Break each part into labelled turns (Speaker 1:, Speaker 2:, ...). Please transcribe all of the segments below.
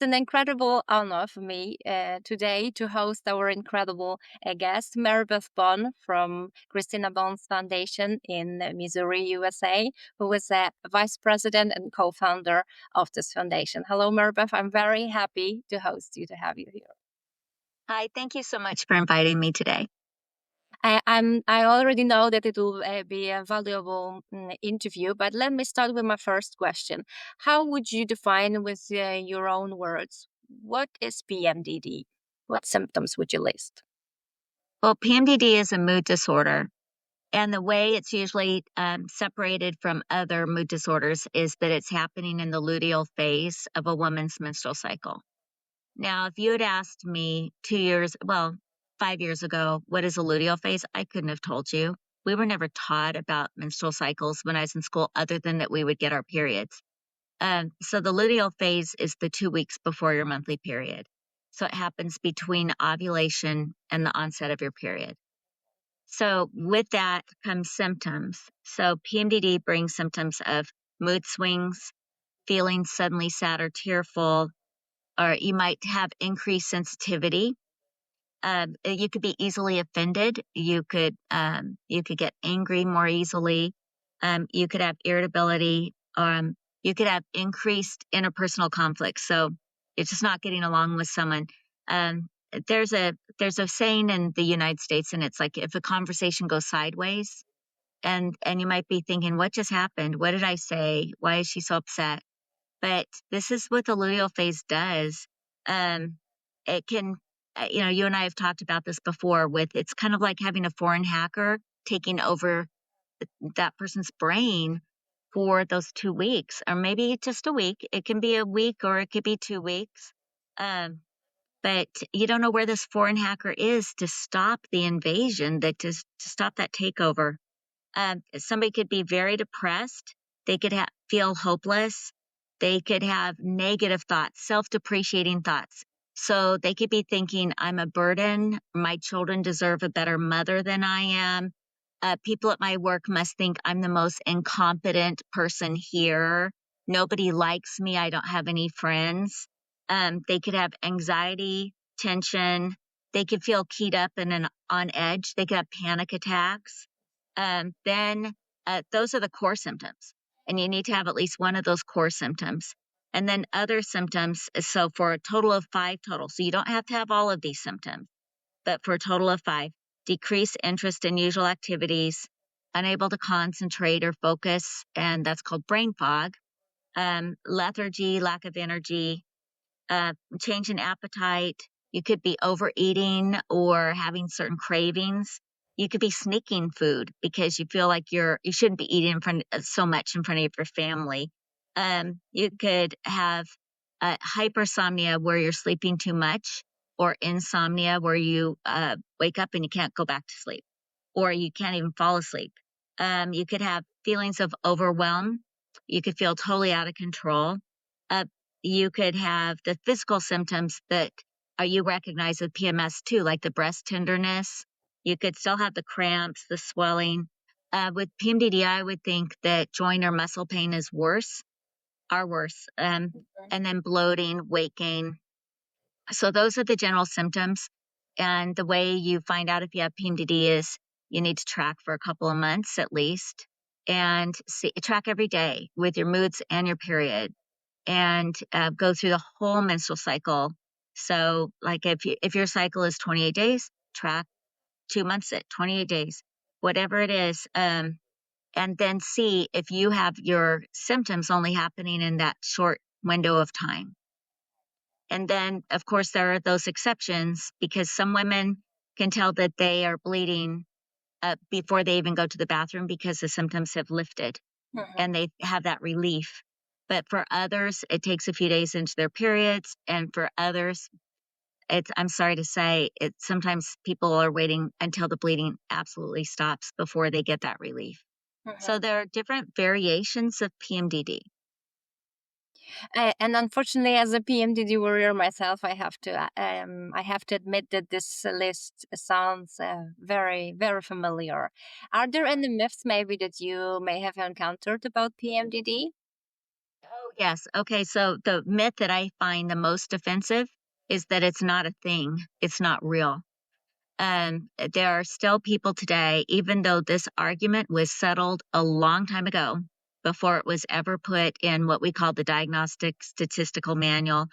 Speaker 1: an incredible honor for me today to host our incredible guest, Marybeth Bohn from Christina Bohn's Foundation in Missouri, USA, who is a vice president and co-founder of this foundation. Hello, Marybeth. I'm very happy to host you, to have you here.
Speaker 2: Hi, thank you so much for inviting me today.
Speaker 1: I already know that it will be a valuable interview, but let me start with my first question. How would you define with your own words, what is PMDD? What symptoms would you list?
Speaker 2: Well, PMDD is a mood disorder, and the way it's usually separated from other mood disorders is that it's happening in the luteal phase of a woman's menstrual cycle. Now, if you had asked me 5 years ago, what is a luteal phase? I couldn't have told you. We were never taught about menstrual cycles when I was in school, other than that we would get our periods. So the luteal phase is the 2 weeks before your monthly period. So it happens between ovulation and the onset of your period. So with that comes symptoms. So PMDD brings symptoms of mood swings, feeling suddenly sad or tearful, or you might have increased sensitivity. You could be easily offended. You could get angry more easily. You could have irritability. You could have increased interpersonal conflict. So you're just not getting along with someone. There's a saying in the United States, and it's like, if a conversation goes sideways, and you might be thinking, what just happened? What did I say? Why is she so upset? But this is what the luteal phase does. It can, you and I have talked about this before, it's kind of like having a foreign hacker taking over that person's brain for those 2 weeks, or maybe just a week. It can be a week or it could be 2 weeks. But you don't know where this foreign hacker is to stop the invasion, to stop that takeover. Somebody could be very depressed. They could feel hopeless. They could have negative thoughts, self-depreciating thoughts. So they could be thinking, I'm a burden. My children deserve a better mother than I am. People at my work must think I'm the most incompetent person here. Nobody likes me. I don't have any friends. They could have anxiety, tension. They could feel keyed up and on edge. They could have panic attacks. Then those are the core symptoms. And you need to have at least one of those core symptoms. And then other symptoms, so for a total of 5 total. So you don't have to have all of these symptoms, but for a total of 5, decreased interest in usual activities, unable to concentrate or focus, and that's called brain fog, lethargy, lack of energy, change in appetite. You could be overeating or having certain cravings. You could be sneaking food because you feel like you shouldn't be eating so much in front of your family. You could have hypersomnia where you're sleeping too much, or insomnia where you wake up and you can't go back to sleep, or you can't even fall asleep. You could have feelings of overwhelm. You could feel totally out of control. You could have the physical symptoms that you recognize with PMS too, like the breast tenderness. You could still have the cramps, the swelling. With PMDD, I would think that joint or muscle pain is worse. And then bloating, weight gain. So those are the general symptoms. And the way you find out if you have PMDD is you need to track for a couple of months at least, and track every day with your moods and your period, and go through the whole menstrual cycle. So like if your cycle is 28 days, track 2 months at 28 days, whatever it is. And then see if you have your symptoms only happening in that short window of time. And then, of course, there are those exceptions, because some women can tell that they are bleeding before they even go to the bathroom because the symptoms have lifted and they have that relief. But for others, it takes a few days into their periods. And for others, I'm sorry to say, sometimes people are waiting until the bleeding absolutely stops before they get that relief. So there are different variations of PMDD.
Speaker 1: And unfortunately, as a PMDD warrior myself, I have to admit that this list sounds very, very familiar. Are there any myths maybe that you may have encountered about PMDD?
Speaker 2: Oh Yes. Okay. So the myth that I find the most offensive is that it's not a thing. It's not real. There are still people today, even though this argument was settled a long time ago, before it was ever put in what we call the Diagnostic Statistical Manual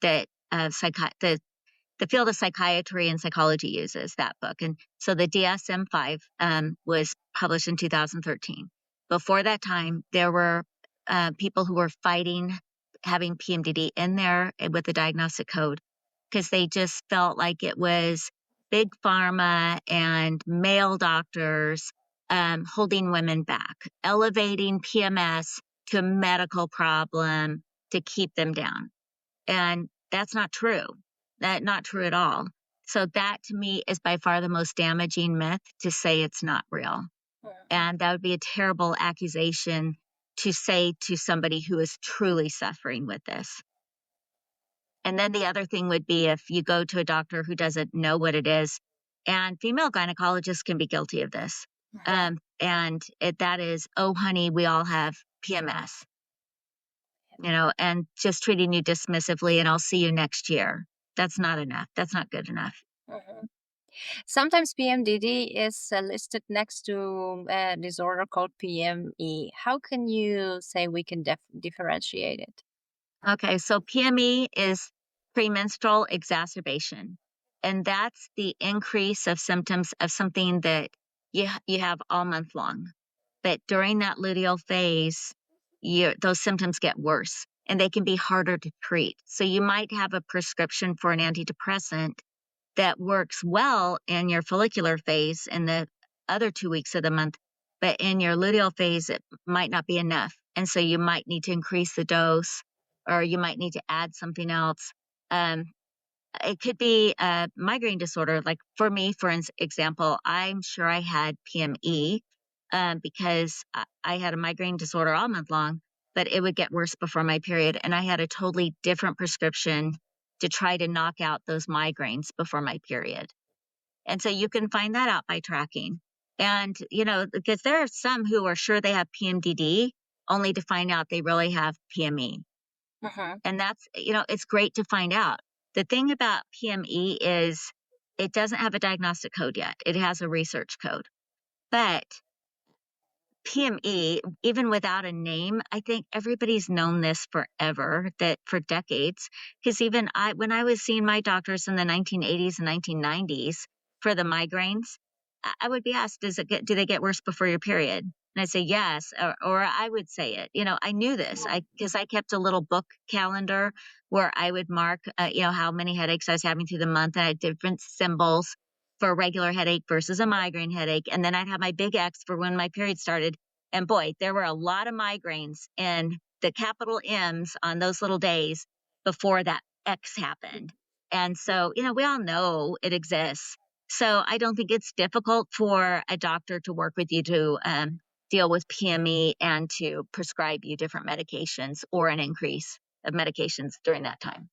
Speaker 2: that the field of psychiatry and psychology uses, that book. And so the DSM-5 was published in 2013. Before that time, there were people who were fighting having PMDD in there with the diagnostic code because they just felt like it was big pharma and male doctors holding women back, elevating PMS to a medical problem to keep them down. And that's not true. Not true at all. So that to me is by far the most damaging myth, to say it's not real. And that would be a terrible accusation to say to somebody who is truly suffering with this. And then the other thing would be if you go to a doctor who doesn't know what it is, and female gynecologists can be guilty of this. That is, oh, honey, we all have PMS, and just treating you dismissively, and I'll see you next year. That's not enough. That's not good enough.
Speaker 1: Mhm. Sometimes PMDD is listed next to a disorder called PME. How can you say we can differentiate it?
Speaker 2: Okay, so PME is premenstrual exacerbation, and that's the increase of symptoms of something that you have all month long. But during that luteal phase, those symptoms get worse and they can be harder to treat. So you might have a prescription for an antidepressant that works well in your follicular phase in the other 2 weeks of the month, but in your luteal phase, it might not be enough. And so you might need to increase the dose, or you might need to add something else. It could be a migraine disorder. Like for me, for example, I'm sure I had PME because I had a migraine disorder all month long, but it would get worse before my period. And I had a totally different prescription to try to knock out those migraines before my period. And so you can find that out by tracking. And, because there are some who are sure they have PMDD only to find out they really have PME. And that's, it's great to find out. The thing about PME is it doesn't have a diagnostic code yet. It has a research code. But PME, even without a name, I think everybody's known this forever, that for decades. Because even when I was seeing my doctors in the 1980s and 1990s for the migraines, I would be asked, do they get worse before your period? And I'd say yes, or I would say it. I knew this because I kept a little book calendar where I would mark, how many headaches I was having through the month, and I had different symbols for a regular headache versus a migraine headache. And then I'd have my big X for when my period started. And boy, there were a lot of migraines and the capital M's on those little days before that X happened. And so, we all know it exists. So I don't think it's difficult for a doctor to work with you to deal with PME and to prescribe you different medications or an increase of medications during that time.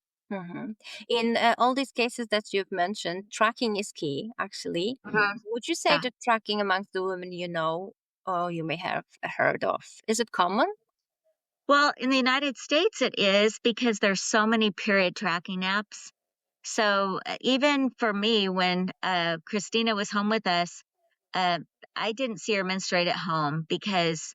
Speaker 1: In all these cases that you've mentioned, tracking is key, actually. Would you say that tracking amongst the women you know or you may have heard of, is it common?
Speaker 2: Well, in the United States, it is because there's so many period tracking apps. So even for me, when Christina was home with us, I didn't see her menstruate at home because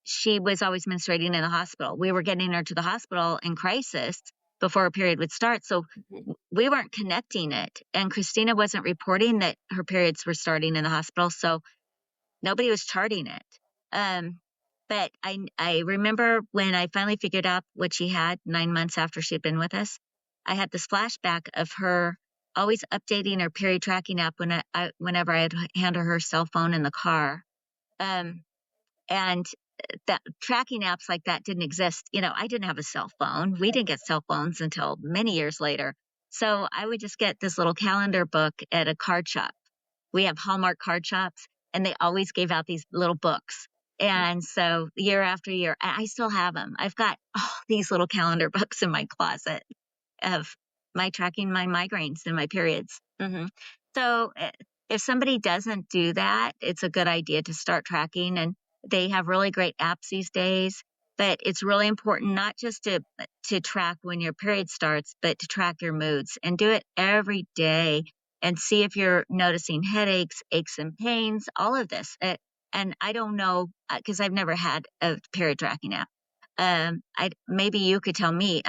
Speaker 2: she was always menstruating in the hospital. We were getting her to the hospital in crisis before her period would start. So we weren't connecting it. And Christina wasn't reporting that her periods were starting in the hospital. So nobody was charting it. But I remember when I finally figured out what she had 9 months after she'd been with us, I had this flashback of her always updating her period tracking app whenever I had hand her cell phone in the car. And that tracking apps like that didn't exist. I didn't have a cell phone. We didn't get cell phones until many years later. So I would just get this little calendar book at a card shop. We have Hallmark card shops, and they always gave out these little books. And so year after year, I still have them. I've got these little calendar books in my closet of my tracking my migraines and my periods. So if somebody doesn't do that, it's a good idea to start tracking. And they have really great apps these days. But it's really important not just to track when your period starts, but to track your moods and do it every day and see if you're noticing headaches, aches and pains, all of this. And I don't know, because I've never had a period tracking app. Maybe you could tell me,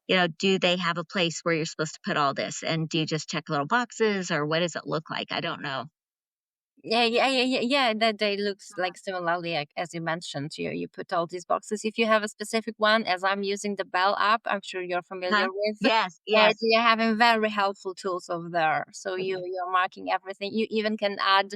Speaker 2: do they have a place where you're supposed to put all this? And do you just check little boxes, or what does it look like? I don't know.
Speaker 1: Yeah. That they looks like similarly, like, as you mentioned. You put all these boxes. If you have a specific one, as I'm using the Bell app, I'm sure you're familiar
Speaker 2: Huh?
Speaker 1: with.
Speaker 2: Yes.
Speaker 1: You're having very helpful tools over there. So you're marking everything. You even can add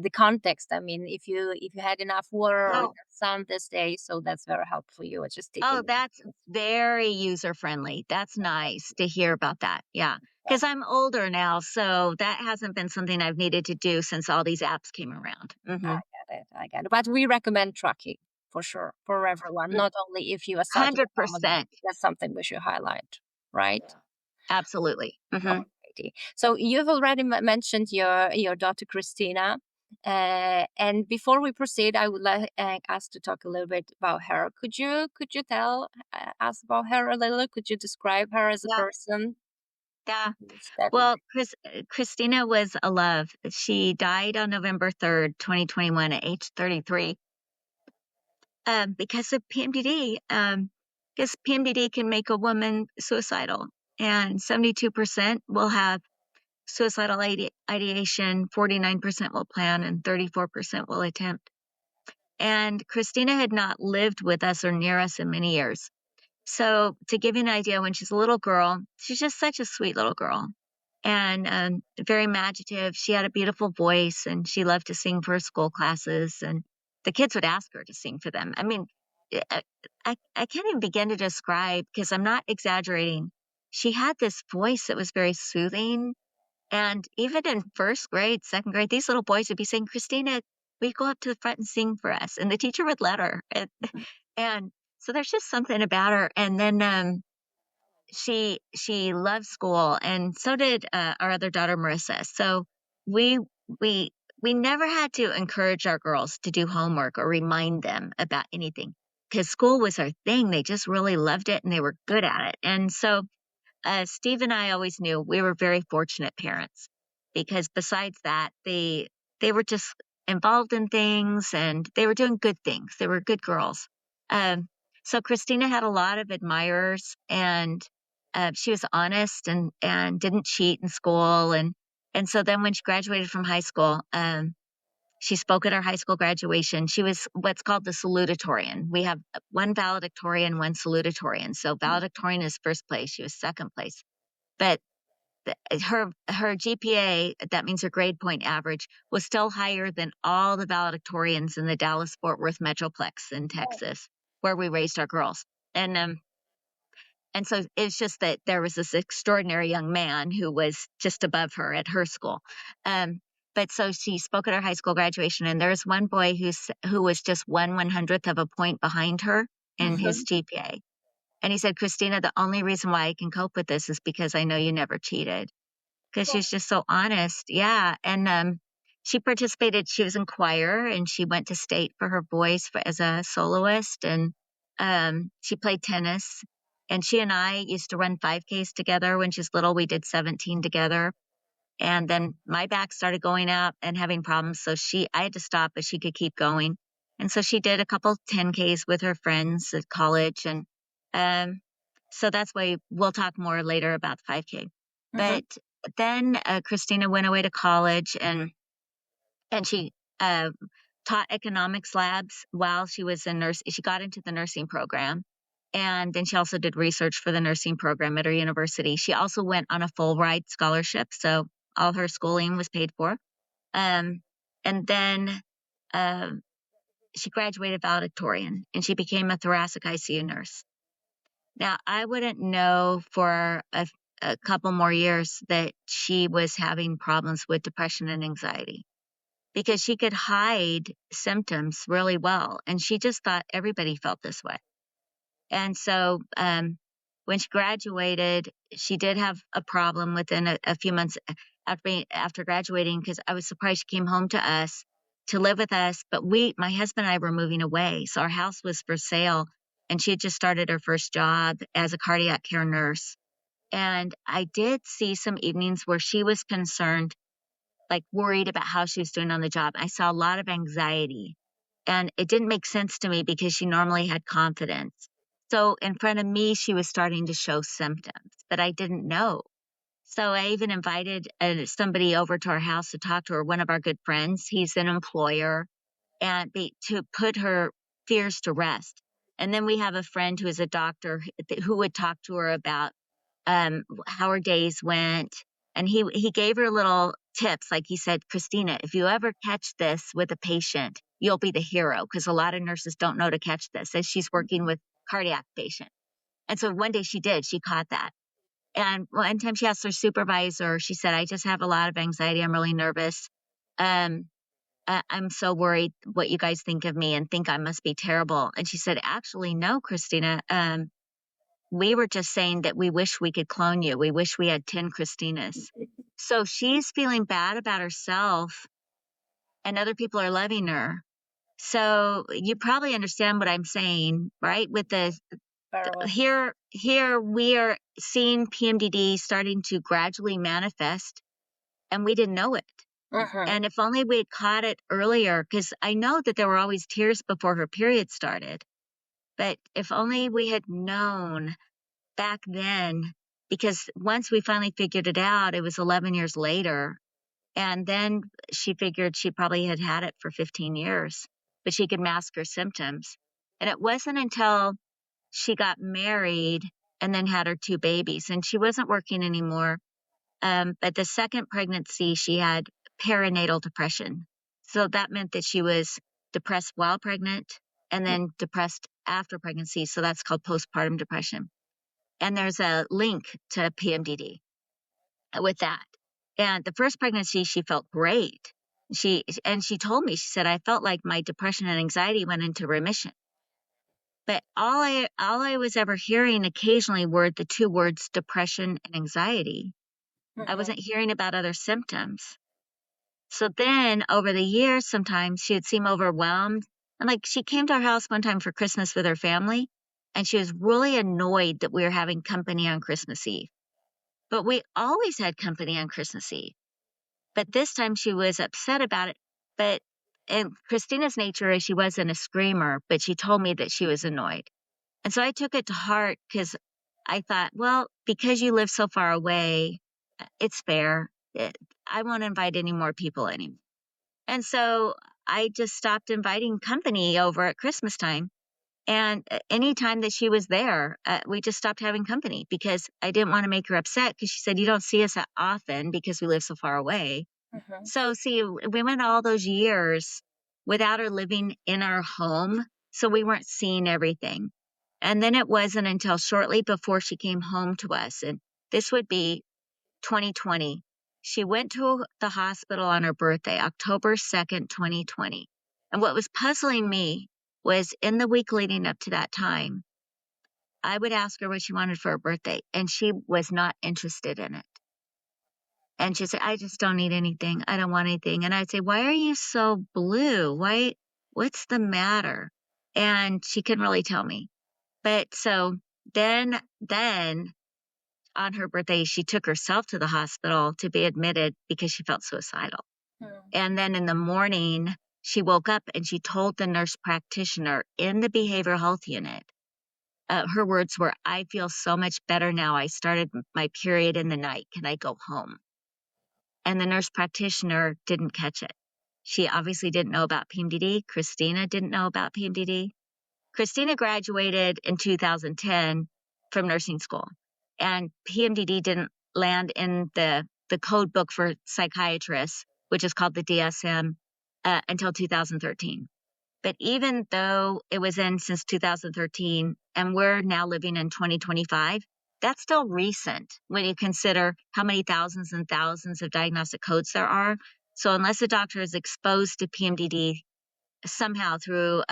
Speaker 1: the context. I mean, if you had enough water or
Speaker 2: Oh,
Speaker 1: enough sun this day, so that's very helpful for you. It's just
Speaker 2: oh,
Speaker 1: taking.
Speaker 2: that's very user friendly. That's nice to hear about that. Yeah. Because I'm older now, so that hasn't been something I've needed to do since all these apps came around.
Speaker 1: I get it. But we recommend tracking for sure for everyone, not only if you are starting a family.
Speaker 2: 100%.
Speaker 1: That's something we should highlight, right?
Speaker 2: Absolutely.
Speaker 1: Alrighty. So you've already mentioned your daughter Christina, and before we proceed, I would like us to talk a little bit about her. Could you tell us about her a little? Could you describe her as a
Speaker 2: Yeah.
Speaker 1: person?
Speaker 2: Yeah.
Speaker 1: That would
Speaker 2: Well, Christina was a love. She died on November 3rd, 2021 at age 33, because of PMDD. Because PMDD can make a woman suicidal, and 72% will have suicidal ideation, 49% will plan, and 34% will attempt. And Christina had not lived with us or near us in many years. So, to give you an idea, when she's a little girl, she's just such a sweet little girl and very imaginative. She had a beautiful voice and she loved to sing for her school classes. And the kids would ask her to sing for them. I mean, I can't even begin to describe, because I'm not exaggerating. She had this voice that was very soothing. And even in first grade, second grade, these little boys would be saying, Christina, will you go up to the front and sing for us? And the teacher would let her. And so there's just something about her. And then she loved school, and so did our other daughter, Marissa. So we we we never had to encourage our girls to do homework or remind them about anything, because school was our thing. They just really loved it and they were good at it. And so Steve and I always knew we were very fortunate parents, because besides that, they were just involved in things and they were doing good things. They were good girls. Um, so Christina had a lot of admirers, and she was honest and didn't cheat in school. And so then when she graduated from high school, she spoke at our high school graduation. She was what's called the salutatorian. We have one valedictorian, one salutatorian. So valedictorian is first place. She was second place. But her GPA, that means her grade point average, was still higher than all the valedictorians in the Dallas-Fort Worth Metroplex in Texas, where we raised our girls. And so it's just that there was this extraordinary young man who was just above her at her school. But so she spoke at her high school graduation, and there's one boy who was just 1/100th of a point behind her in his GPA. And he said, Christina, the only reason why I can cope with this is because I know you never cheated. Because she was just so honest. Yeah. And she participated, she was in choir, and she went to state for her voice as a soloist. And she played tennis. And she and I used to run 5Ks together when she was little. We did 17 together. And then my back started going out and having problems. So I had to stop, but she could keep going. And so she did a couple 10Ks with her friends at college. And so that's why we'll talk more later about the 5K. But then Christina went away to college, and she taught economics labs while she was in nurse. She got into the nursing program. And then she also did research for the nursing program at her university. She also went on a full ride scholarship. So all her schooling was paid for. And then she graduated valedictorian, and she became a thoracic ICU nurse. Now, I wouldn't know for a couple more years that she was having problems with depression and anxiety, because she could hide symptoms really well. And she just thought everybody felt this way. And so when she graduated, she did have a problem within a few months after graduating, because I was surprised she came home to us. to live with us, but my husband and I were moving away. So our house was for sale, and she had just started her first job as a cardiac care nurse. And I did see some evenings where she was concerned, like worried about how she was doing on the job. I saw a lot of anxiety, and it didn't make sense to me because she normally had confidence. So in front of me, she was starting to show symptoms, but I didn't know. So I even invited somebody over to our house to talk to her, one of our good friends. He's an employer, and to put her fears to rest. And then we have a friend who is a doctor who would talk to her about how her days went. And he gave her little tips. Like he said, Christina, if you ever catch this with a patient, you'll be the hero, because a lot of nurses don't know to catch this as she's working with cardiac patient. And so one day she did, she caught that. And one time she asked her supervisor, she said, I just have a lot of anxiety. I'm really nervous. I'm so worried what you guys think of me and think I must be terrible. And she said, actually, no, Christina. We were just saying that we wish we could clone you. We wish we had 10 Christinas. So she's feeling bad about herself, and other people are loving her. So you probably understand what I'm saying, right? With here we are seeing PMDD starting to gradually manifest, and we didn't know it. And if only we had caught it earlier, because I know that there were always tears before her period started. But if only we had known back then, because once we finally figured it out, it was 11 years later. And then she figured she probably had it for 15 years, but she could mask her symptoms. And it wasn't until she got married and then had her 2 babies, and she wasn't working anymore. But the second pregnancy, she had perinatal depression. So that meant that she was depressed while pregnant and then depressed after pregnancy. So that's called postpartum depression. And there's a link to PMDD with that. And the first pregnancy, she felt great. She told me, she said, I felt like my depression and anxiety went into remission. But all I was ever hearing occasionally were the 2 words depression and anxiety. I wasn't hearing about other symptoms. So then over the years, sometimes she would seem overwhelmed. And like she came to our house one time for Christmas with her family, and she was really annoyed that we were having company on Christmas Eve. But we always had company on Christmas Eve. But this time she was upset about it. But and Christina's nature is she wasn't a screamer, but she told me that she was annoyed. And so I took it to heart, because I thought, well, because you live so far away, it's fair. I won't invite any more people anymore. And so I just stopped inviting company over at Christmas time. And anytime that she was there, we just stopped having company, because I didn't want to make her upset, because she said, you don't see us that often because we live so far away. So see, we went all those years without her living in our home. So we weren't seeing everything. And then it wasn't until shortly before she came home to us, and this would be 2020. She went to the hospital on her birthday, October 2nd, 2020. And what was puzzling me was in the week leading up to that time, I would ask her what she wanted for her birthday, and she was not interested in it. And she'd say, I just don't need anything. I don't want anything. And I'd say, why are you so blue? What's the matter? And she couldn't really tell me. But so then on her birthday, she took herself to the hospital to be admitted because she felt suicidal. And then in the morning, she woke up and she told the nurse practitioner in the behavioral health unit, her words were, I feel so much better now. I started my period in the night. Can I go home? And the nurse practitioner didn't catch it. She obviously didn't know about PMDD. Christina didn't know about PMDD. Christina graduated in 2010 from nursing school, and PMDD didn't land in the code book for psychiatrists, which is called the DSM, until 2013. But even though it was in since 2013, and we're now living in 2025, that's still recent when you consider how many thousands and thousands of diagnostic codes there are. So unless a doctor is exposed to PMDD somehow through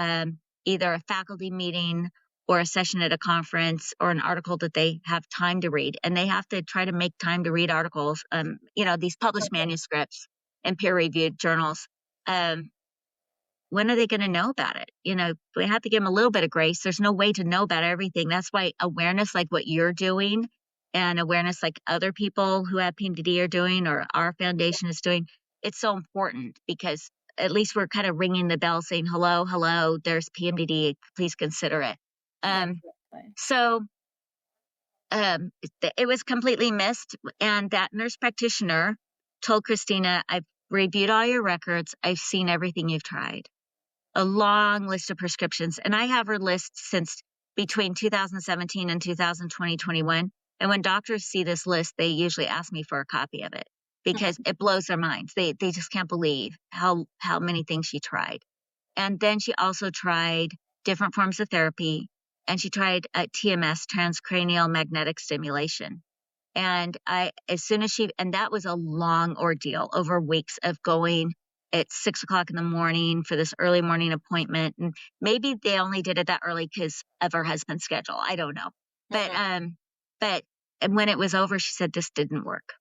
Speaker 2: either a faculty meeting or a session at a conference or an article that they have time to read, and they have to try to make time to read articles, these published manuscripts and peer-reviewed journals, when are they going to know about it? We have to give them a little bit of grace. There's no way to know about everything. That's why awareness like what you're doing and awareness like other people who have PMDD are doing or our foundation is doing, it's so important because at least we're kind of ringing the bell saying, hello, there's PMDD, please consider it. So it was completely missed. And that nurse practitioner told Christina, I've reviewed all your records. I've seen everything you've tried. A long list of prescriptions. And I have her list since between 2017 and 2021. And when doctors see this list, they usually ask me for a copy of it because it blows their minds. They just can't believe how many things she tried. And then she also tried different forms of therapy. And she tried TMS, transcranial magnetic stimulation. And and that was a long ordeal over weeks of going at 6 o'clock in the morning for this early morning appointment. And maybe they only did it that early because of her husband's schedule. I don't know. But and when it was over, she said, this didn't work.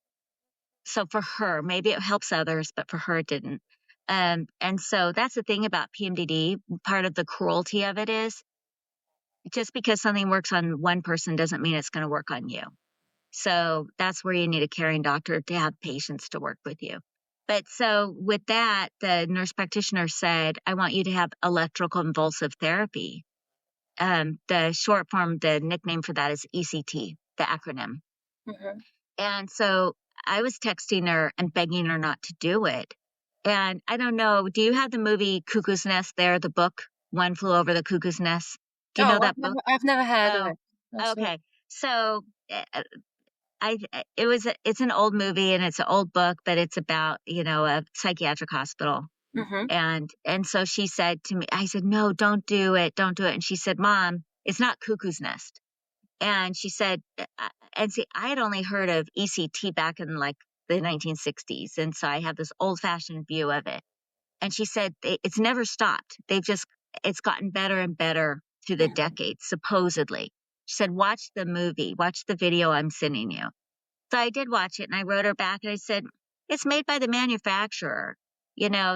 Speaker 2: So for her, maybe it helps others, but for her, it didn't. And so that's the thing about PMDD. Part of the cruelty of it is just because something works on one person doesn't mean it's going to work on you. So that's where you need a caring doctor to have patience to work with you. But so with that, the nurse practitioner said, I want you to have electroconvulsive therapy. The short form, the nickname for that is ECT, the acronym. And so I was texting her and begging her not to do it. And I don't know, do you have the movie Cuckoo's Nest there, the book, One Flew Over the Cuckoo's Nest? Do you know that book?
Speaker 1: I've never heard of it.
Speaker 2: Okay. So it's an old movie and it's an old book, but it's about, a psychiatric hospital. And so she said to me, I said, no, don't do it. Don't do it. And she said, Mom, it's not Cuckoo's Nest. And she said, and see, I had only heard of ECT back in like the 1960s. And so I have this old fashioned view of it. And she said, it's never stopped. It's gotten better and better through the decades, supposedly. She said, watch the movie, watch the video I'm sending you. So I did watch it and I wrote her back and I said, it's made by the manufacturer,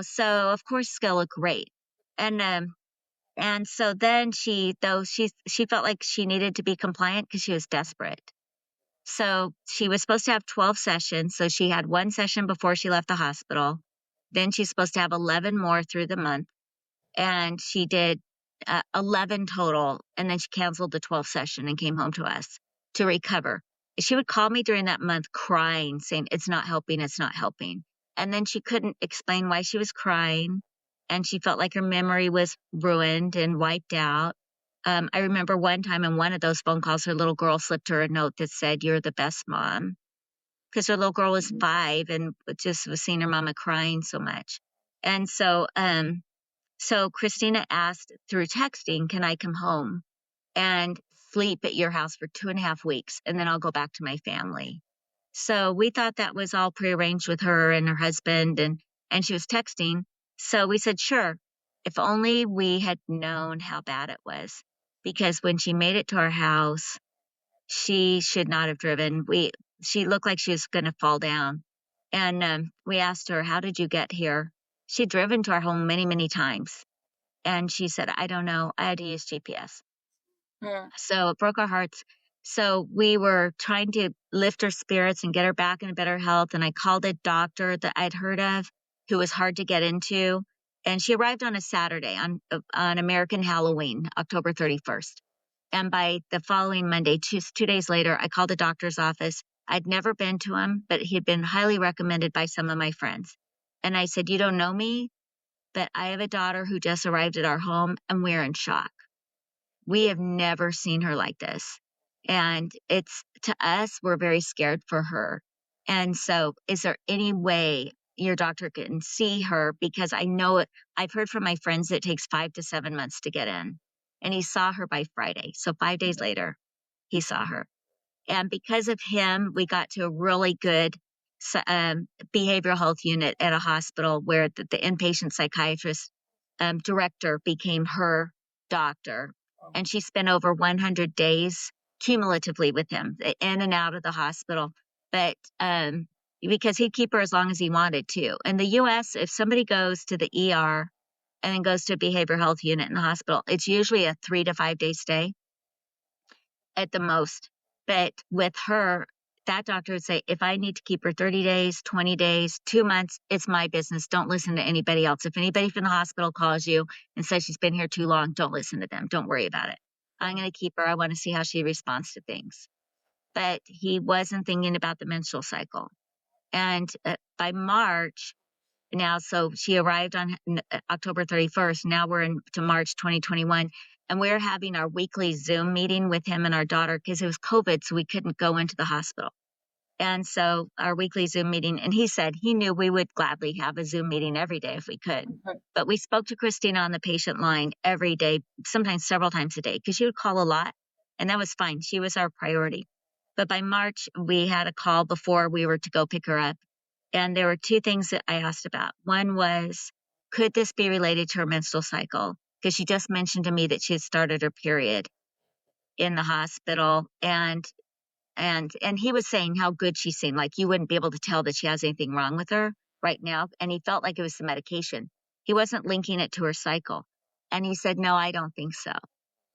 Speaker 2: so of course it's going to look great. And so then she felt like she needed to be compliant because she was desperate. So she was supposed to have 12 sessions. So she had one session before she left the hospital. Then she's supposed to have 11 more through the month. And she did 11 total. And then she canceled the 12th session and came home to us to recover. She would call me during that month crying, saying, it's not helping, it's not helping. And then she couldn't explain why she was crying. And she felt like her memory was ruined and wiped out. I remember one time in one of those phone calls, her little girl slipped her a note that said, you're the best mom. Because her little girl was 5 and just was seeing her mama crying so much. And so Christina asked through texting, can I come home and sleep at your house for 2.5 weeks? And then I'll go back to my family. So we thought that was all prearranged with her and her husband. And she was texting. So we said, sure, if only we had known how bad it was. Because when she made it to our house, she should not have driven. She looked like she was going to fall down. And we asked her, how did you get here? She'd driven to our home many, many times. And she said, I don't know. I had to use GPS. So it broke our hearts. So we were trying to lift her spirits and get her back into better health. And I called a doctor that I'd heard of who was hard to get into. And she arrived on a Saturday on American Halloween, October 31st. And by the following Monday, 2 days later, I called the doctor's office. I'd never been to him, but he had been highly recommended by some of my friends. And I said, you don't know me, but I have a daughter who just arrived at our home and we're in shock. We have never seen her like this. And to us, we're very scared for her. And so is there any way your doctor can see her? Because I know I've heard from my friends that it takes 5 to 7 months to get in. And he saw her by Friday. So 5 days later, he saw her. And because of him, we got to a really good behavioral health unit at a hospital where the inpatient psychiatrist director became her doctor. And she spent over 100 days cumulatively with him, in and out of the hospital. But because he'd keep her as long as he wanted to. In the U.S., if somebody goes to the ER and then goes to a behavioral health unit in the hospital. It's usually a 3 to 5 day stay at the most. But with her, that doctor would say, if I need to keep her 30 days, 20 days, 2 months, it's my business. Don't listen to anybody else. If anybody from the hospital calls you and says she's been here too long, don't listen to them. Don't worry about it. I'm going to keep her. I want to see how she responds to things. But he wasn't thinking about the menstrual cycle. And by March, now, so she arrived on October 31st. Now we're into March 2021. And we're having our weekly Zoom meeting with him and our daughter because it was COVID, so we couldn't go into the hospital. And so our weekly Zoom meeting, and he said he knew we would gladly have a Zoom meeting every day if we could. But we spoke to Christina on the patient line every day, sometimes several times a day, because she would call a lot. And that was fine. She was our priority. But by March, we had a call before we were to go pick her up. And there were 2 things that I asked about. One was, could this be related to her menstrual cycle? Because she just mentioned to me that she had started her period in the hospital. And he was saying how good she seemed, like you wouldn't be able to tell that she has anything wrong with her right now. And he felt like it was the medication. He wasn't linking it to her cycle. And he said, no, I don't think so.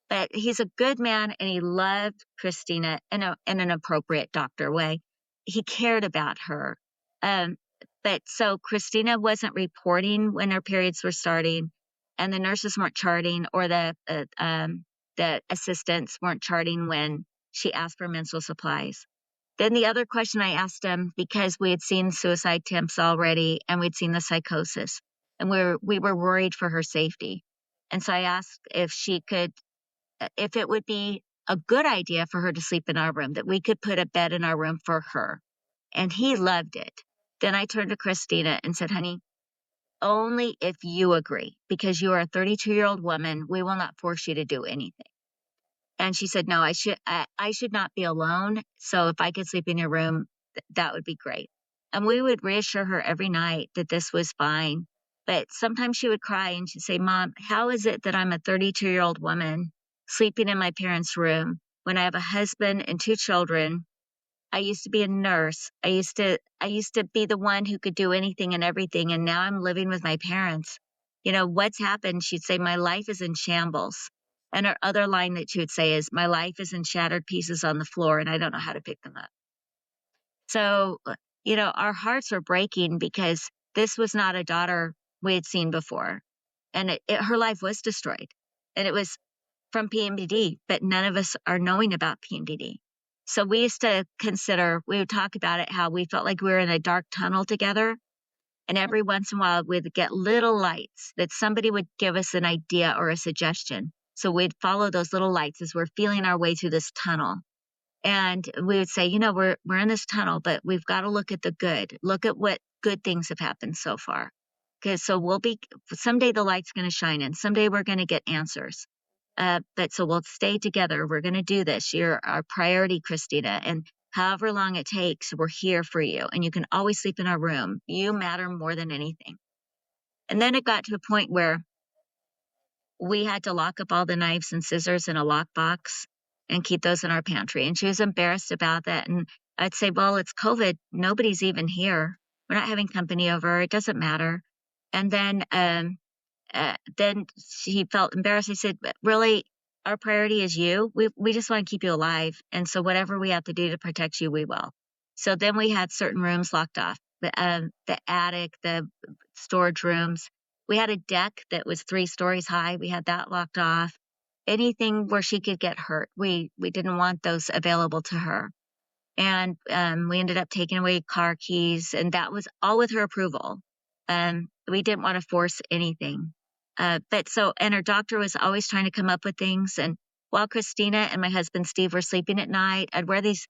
Speaker 2: But he's a good man, and he loved Christina in an appropriate doctor way. He cared about her. But so Christina wasn't reporting when her periods were starting, and the nurses weren't charting, or the assistants weren't charting when she asked for menstrual supplies. Then the other question I asked him, because we had seen suicide attempts already and we'd seen the psychosis, and we were worried for her safety. And so I asked if it would be a good idea for her to sleep in our room, that we could put a bed in our room for her. And he loved it. Then I turned to Christina and said, honey, only if you agree, because you are a 32-year-old woman, we will not force you to do anything. And she said, no, I should not be alone. So if I could sleep in your room, that would be great. And we would reassure her every night that this was fine. But sometimes she would cry and she'd say, Mom, how is it that I'm a 32-year-old woman sleeping in my parents' room when I have a husband and 2 children? I used to be a nurse. I used to be the one who could do anything and everything. And now I'm living with my parents. You know, what's happened? She'd say, my life is in shambles. And her other line that she would say is, my life is in shattered pieces on the floor and I don't know how to pick them up. So, you know, our hearts were breaking because this was not a daughter we had seen before. And her life was destroyed. And it was from PMDD, but none of us are knowing about PMDD. So we used to we would talk about it, how we felt like we were in a dark tunnel together. And every once in a while, we'd get little lights that somebody would give us an idea or a suggestion. So we'd follow those little lights as we're feeling our way through this tunnel. And we would say, you know, we're in this tunnel, but we've got to look at the good. Look at what good things have happened so far. Because someday the light's going to shine in. Someday we're going to get answers. But so we'll stay together. We're going to do this. You're our priority, Christina. And however long it takes, we're here for you. And you can always sleep in our room. You matter more than anything. And then it got to a point where we had to lock up all the knives and scissors in a lockbox and keep those in our pantry. And she was embarrassed about that. And I'd say, well, it's COVID. Nobody's even here. We're not having company over. It doesn't matter. And then she felt embarrassed. I said, really, our priority is you. We just want to keep you alive. And so whatever we have to do to protect you, we will. So then we had certain rooms locked off, the attic, the storage rooms. We had a deck that was 3 stories high. We had that locked off. Anything where she could get hurt, we didn't want those available to her. And we ended up taking away car keys, and that was all with her approval. We didn't want to force anything. And her doctor was always trying to come up with things. And while Christina and my husband Steve were sleeping at night, I'd wear this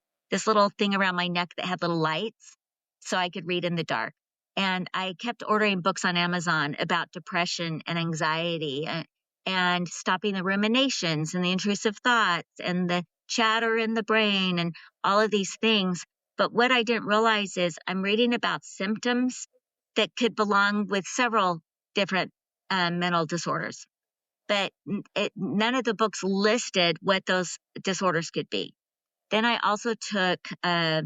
Speaker 2: little thing around my neck that had little lights so I could read in the dark. And I kept ordering books on Amazon about depression and anxiety and stopping the ruminations and the intrusive thoughts and the chatter in the brain and all of these things. But what I didn't realize is I'm reading about symptoms that could belong with several different mental disorders. But none of the books listed what those disorders could be. Then I also took a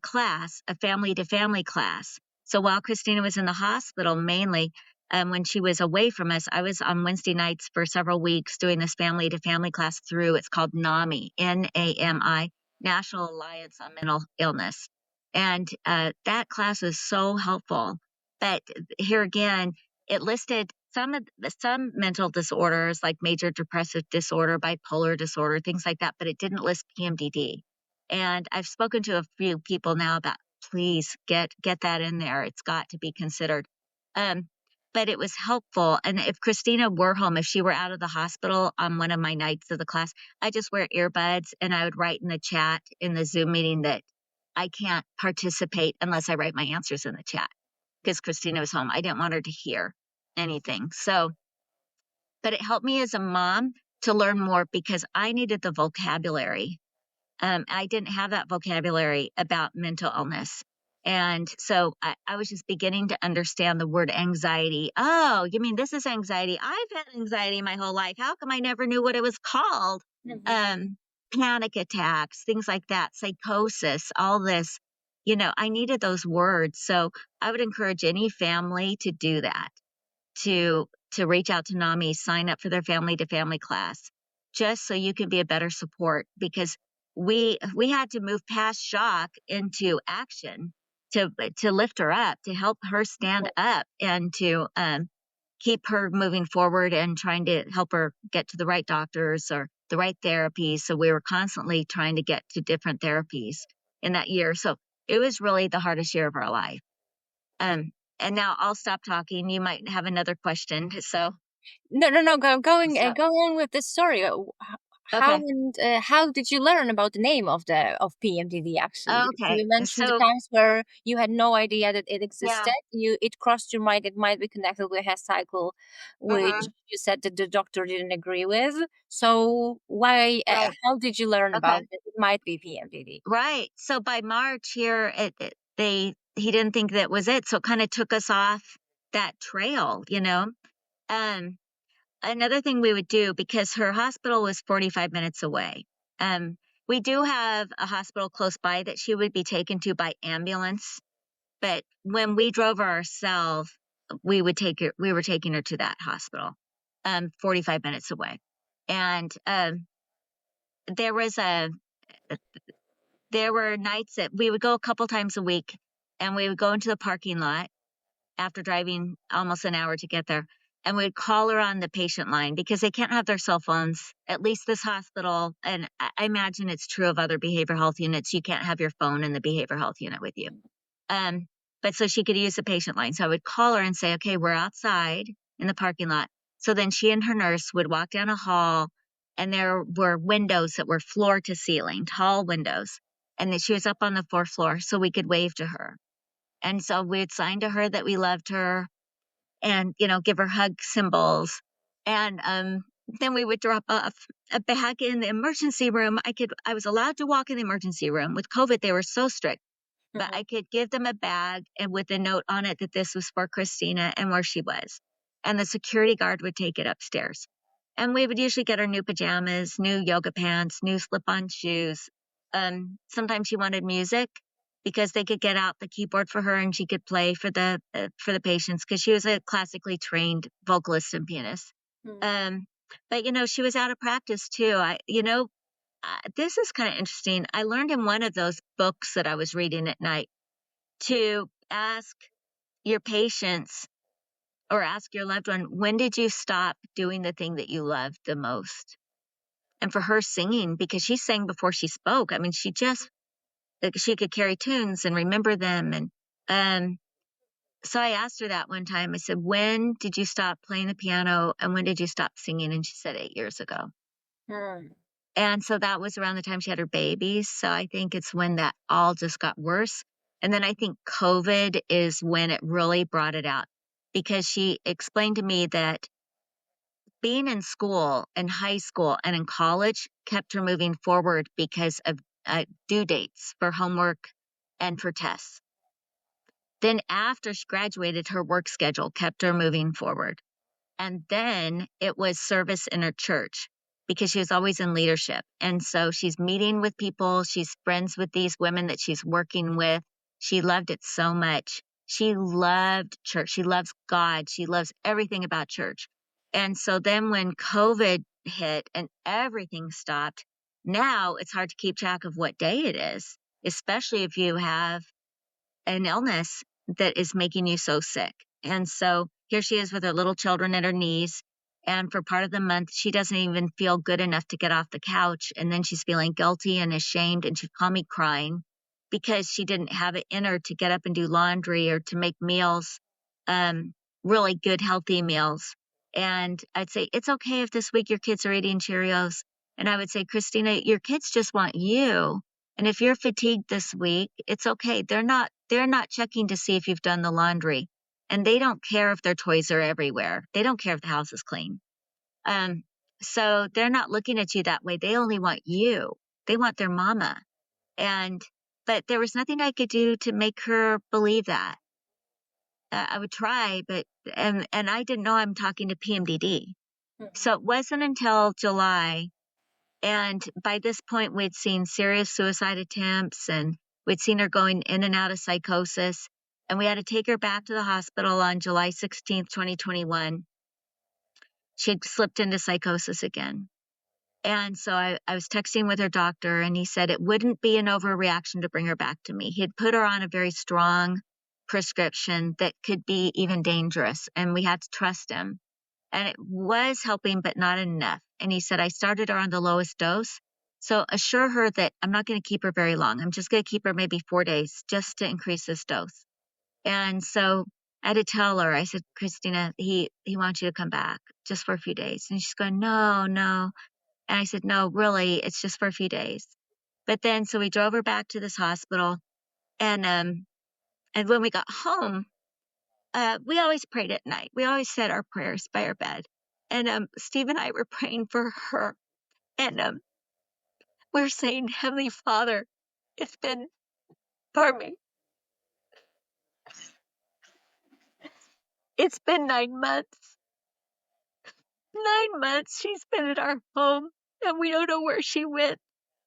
Speaker 2: class, a family-to-family class. So while Christina was in the hospital, mainly, when she was away from us, I was on Wednesday nights for several weeks doing this family to family class through, it's called NAMI, NAMI, National Alliance on Mental Illness. And that class was so helpful. But here again, it listed some mental disorders like major depressive disorder, bipolar disorder, things like that, but it didn't list PMDD. And I've spoken to a few people now about, please get that in there. It's got to be considered. But it was helpful. And if Christina were home, if she were out of the hospital on one of my nights of the class, I just wear earbuds and I would write in the chat in the Zoom meeting that I can't participate unless I write my answers in the chat because Christina was home. I didn't want her to hear anything. So, but it helped me as a mom to learn more because I needed the vocabulary. I didn't have that vocabulary about mental illness. And so I was just beginning to understand the word anxiety. Oh, you mean this is anxiety? I've had anxiety my whole life. How come I never knew what it was called? Panic attacks, things like that, psychosis, all this. I needed those words. So I would encourage any family to do that, to reach out to NAMI, sign up for their family to family class, just so you can be a better support, because we had to move past shock into action to lift her up, to help her stand up, and to keep her moving forward and trying to help her get to the right doctors or the right therapies. So we were constantly trying to get to different therapies in that year. So it was really the hardest year of our life. And now I'll stop talking. You might have another question. So
Speaker 1: No. Go on with this story. How
Speaker 2: okay.
Speaker 1: and how did you learn about the name of PMDD actually? Because
Speaker 2: Okay.
Speaker 1: you mentioned the
Speaker 2: So
Speaker 1: times where you had no idea that it existed.
Speaker 2: yeah.
Speaker 1: It crossed your mind it might be connected with hair cycle, which
Speaker 2: Mhm.
Speaker 1: you said that the doctor didn't agree with. So why?
Speaker 2: Right.
Speaker 1: How did you learn
Speaker 2: Okay.
Speaker 1: about it? It might be PMDD.
Speaker 2: Right. So by March here, he didn't think that was it. So it kind of took us off that trail, Um, Another thing we would do, because her hospital was 45 minutes away. We do have a hospital close by that she would be taken to by ambulance. But when we drove her ourselves, we were taking her to that hospital, 45 minutes away. And there was there were nights that we would go a couple times a week, and we would go into the parking lot after driving almost an hour to get there. And we'd call her on the patient line because they can't have their cell phones, at least this hospital. And I imagine it's true of other behavioral health units. You can't have your phone in the behavioral health unit with you. But so she could use the patient line. So I would call her and say, okay, we're outside in the parking lot. So then she and her nurse would walk down a hall, and there were windows that were floor to ceiling, tall windows. And then she was up on the fourth floor, so we could wave to her. And so we'd sign to her that we loved her and, give her hug symbols. And then we would drop off a bag in the emergency room. I was allowed to walk in the emergency room. With COVID, they were so strict. But I could give them a bag and with a note on it that this was for Christina and where she was. And the security guard would take it upstairs. And we would usually get her new pajamas, new yoga pants, new slip-on shoes. Sometimes she wanted music because they could get out the keyboard for her and she could play for the patients, because she was a classically trained vocalist and pianist. But she was out of practice too. This is kind of interesting. I learned in one of those books that I was reading at night to ask your patients or ask your loved one, when did you stop doing the thing that you loved the most? And for her, singing, because she sang before she spoke. I mean, she could carry tunes and remember them. And so I asked her that one time. I said, when did you stop playing the piano and when did you stop singing? And she said 8 years ago. And so that was around the time she had her babies. So I think it's when that all just got worse. And then I think COVID is when it really brought it out, because she explained to me that being in school, in high school and in college kept her moving forward because of due dates for homework and for tests. Then after she graduated, her work schedule kept her moving forward. And then it was service in her church, because she was always in leadership. And so she's meeting with people. She's friends with these women that she's working with. She loved it so much. She loved church. She loves God. She loves everything about church. And so then when COVID hit and everything stopped, now it's hard to keep track of what day it is, especially if you have an illness that is making you so sick. And so here she is with her little children at her knees. And for part of the month, she doesn't even feel good enough to get off the couch. And then she's feeling guilty and ashamed. And she'd call me crying because she didn't have it in her to get up and do laundry or to make meals, really good, healthy meals. And I'd say, it's okay if this week your kids are eating Cheerios. And I would say, Christina, your kids just want you. And if you're fatigued this week, it's okay. They're not checking to see if you've done the laundry. And they don't care if their toys are everywhere. They don't care if the house is clean. So they're not looking at you that way. They only want you. They want their mama. But there was nothing I could do to make her believe that. I would try, and I didn't know I'm talking to PMDD. So it wasn't until July. And by this point, we'd seen serious suicide attempts and we'd seen her going in and out of psychosis. And we had to take her back to the hospital on July 16th, 2021. She'd slipped into psychosis again. And so I was texting with her doctor, and he said it wouldn't be an overreaction to bring her back to me. He'd put her on a very strong prescription that could be even dangerous, and we had to trust him. And it was helping, but not enough. And he said, I started her on the lowest dose. So assure her that I'm not going to keep her very long. I'm just going to keep her maybe 4 days just to increase this dose. And so I had to tell her, I said, Christina, he wants you to come back just for a few days. And she's going, no. And I said, no, really, it's just for a few days. But then, so we drove her back to this hospital. And when we got home, we always prayed at night. We always said our prayers by our bed. And Steve and I were praying for her. And we're saying, Heavenly Father, pardon me, it's been 9 months. 9 months she's been at our home, and we don't know where she went.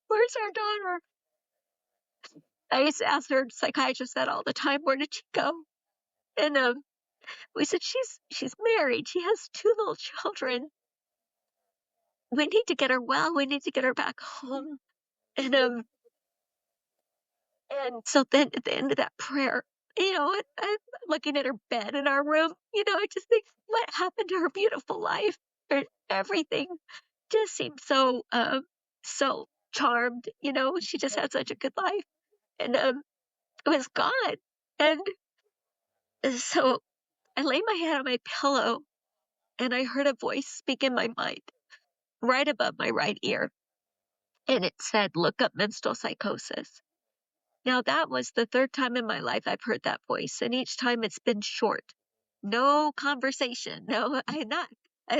Speaker 2: Where's our daughter? I used to ask her psychiatrist that all the time. Where did she go? And we said, she's married. She has 2 little children. We need to get her well. We need to get her back home. And so then at the end of that prayer, I'm looking at her bed in our room. I just think, what happened to her beautiful life? Everything just seemed so charmed. She just had such a good life, and it was gone. And so I lay my head on my pillow, and I heard a voice speak in my mind, right above my right ear, and it said, "Look up menstrual psychosis." Now, that was the 3rd time in my life I've heard that voice, and each time it's been short. No conversation. No,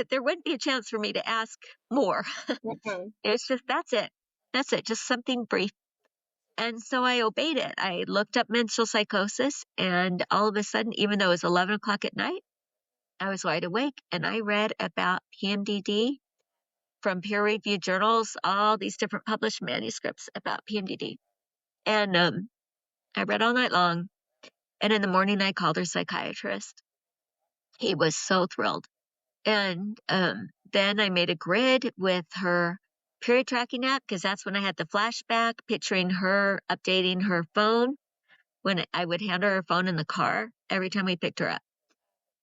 Speaker 2: there wouldn't be a chance for me to ask more. It's just, that's it. That's it. Just something brief. And so I obeyed it. I looked up menstrual psychosis, and all of a sudden, even though it was 11 o'clock at night, I was wide awake, and I read about PMDD from peer-reviewed journals, all these different published manuscripts about PMDD. And I read all night long, and in the morning I called her psychiatrist. He was so thrilled. And then I made a grid with her period tracking app, because that's when I had the flashback, picturing her updating her phone when I would hand her phone in the car every time we picked her up.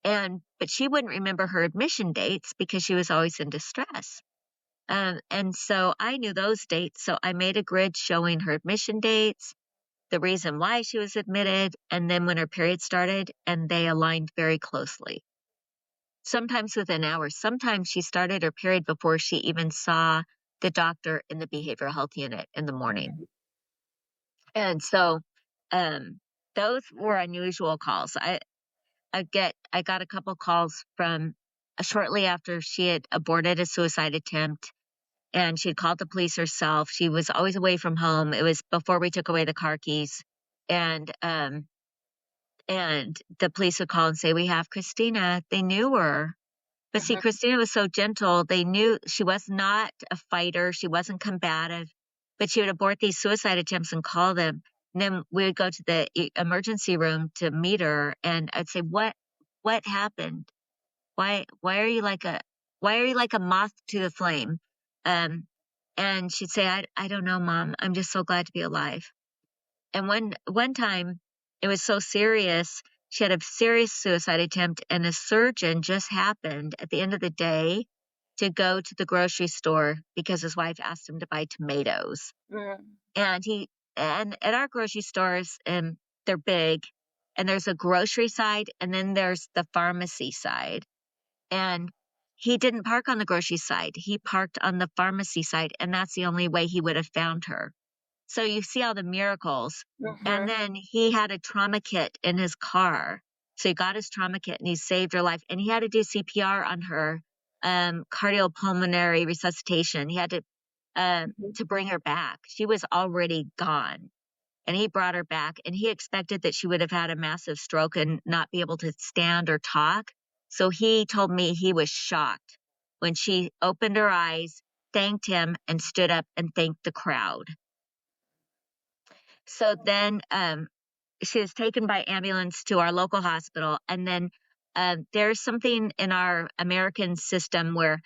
Speaker 2: But she wouldn't remember her admission dates because she was always in distress. And so I knew those dates. So I made a grid showing her admission dates, the reason why she was admitted, and then when her period started, and they aligned very closely. Sometimes within hours. Sometimes she started her period before she even saw the doctor in the behavioral health unit in the morning. And so those were unusual calls. I got a couple calls from shortly after she had aborted a suicide attempt, and she had called the police herself. She was always away from home. It was before we took away the car keys. And the police would call and say, "We have Christina." They knew her. But see, Christina was so gentle. They knew she was not a fighter. She wasn't combative. But she would abort these suicide attempts and call them. then we would go to the emergency room to meet her, and I'd say, what happened? Why are you like a moth to the flame? And she'd say, I don't know, Mom. I'm just so glad to be alive. And one time it was so serious, she had a serious suicide attempt, and a surgeon just happened at the end of the day to go to the grocery store because his wife asked him to buy tomatoes. And at our grocery stores, they're big, and there's a grocery side, and then there's the pharmacy side. And he didn't park on the grocery side. He parked on the pharmacy side, and that's the only way he would have found her. So you see all the miracles. And then he had a trauma kit in his car. So he got his trauma kit and he saved her life. And he had to do CPR on her, cardiopulmonary resuscitation. He had to bring her back. She was already gone. And he brought her back, and he expected that she would have had a massive stroke and not be able to stand or talk. So he told me he was shocked when she opened her eyes, thanked him, and stood up and thanked the crowd. So then she was taken by ambulance to our local hospital. And then there's something in our American system where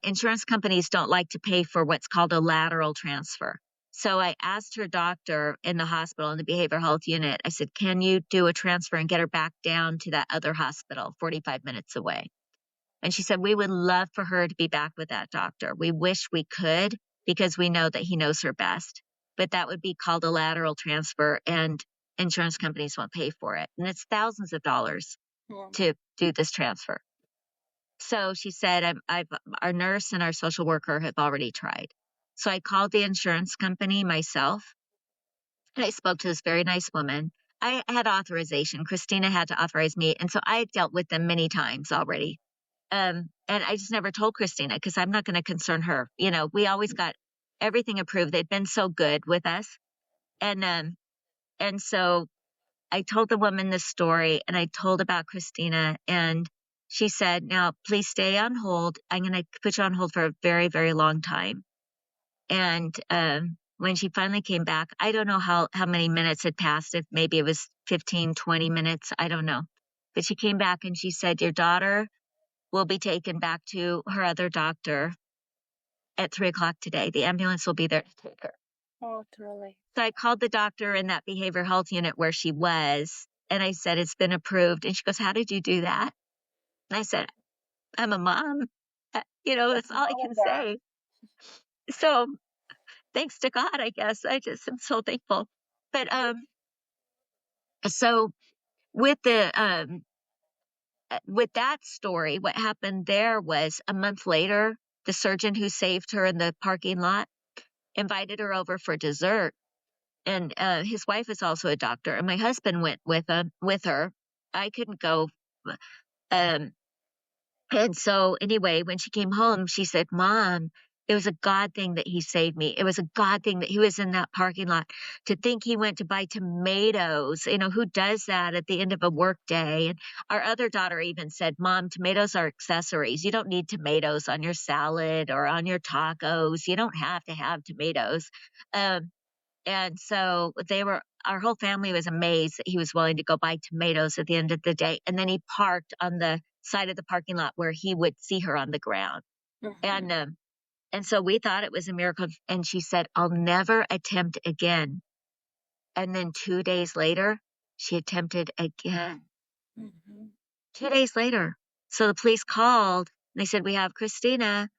Speaker 2: insurance companies don't like to pay for what's called a lateral transfer. So I asked her doctor in the hospital, in the behavioral health unit, I said, can you do a transfer and get her back down to that other hospital 45 minutes away? And she said, we would love for her to be back with that doctor. We wish we could, because we know that he knows her best. But that would be called a lateral transfer, and insurance companies won't pay for it. And it's thousands of dollars to do this transfer. So she said, our nurse and our social worker have already tried. So I called the insurance company myself, and I spoke to this very nice woman. I had authorization. Christina had to authorize me. And so I had dealt with them many times already. And I just never told Christina, because I'm not going to concern her. You know, we always got everything approved. They'd been so good with us. And so I told the woman this story, and I told about Christina, and she said, now please stay on hold. I'm going to put you on hold for a very, very long time. And when she finally came back, I don't know how many minutes had passed. If maybe it was 15, 20 minutes. I don't know. But she came back and she said, your daughter will be taken back to her other doctor at 3:00 today. The ambulance will be there to take her.
Speaker 1: Oh, truly.
Speaker 2: So I called the doctor in that behavioral health unit where she was, and I said, it's been approved. And she goes, how did you do that? And I said, I'm a mom. That's all I can say. So thanks to God, I guess. I just am so thankful. But so with with that story, what happened there was a month later, the surgeon who saved her in the parking lot invited her over for dessert. And his wife is also a doctor, and my husband went with her. I couldn't go. And so anyway, when she came home, she said, Mom, it was a God thing that he saved me. It was a God thing that he was in that parking lot. To think he went to buy tomatoes, who does that at the end of a work day? And our other daughter even said, Mom, tomatoes are accessories. You don't need tomatoes on your salad or on your tacos. You don't have to have tomatoes. And so our whole family was amazed that he was willing to go buy tomatoes at the end of the day. And then he parked on the side of the parking lot where he would see her on the ground. And so we thought it was a miracle. And she said, I'll never attempt again. And then 2 days later, she attempted again. 2 days later. So the police called. And they said, we have Christina,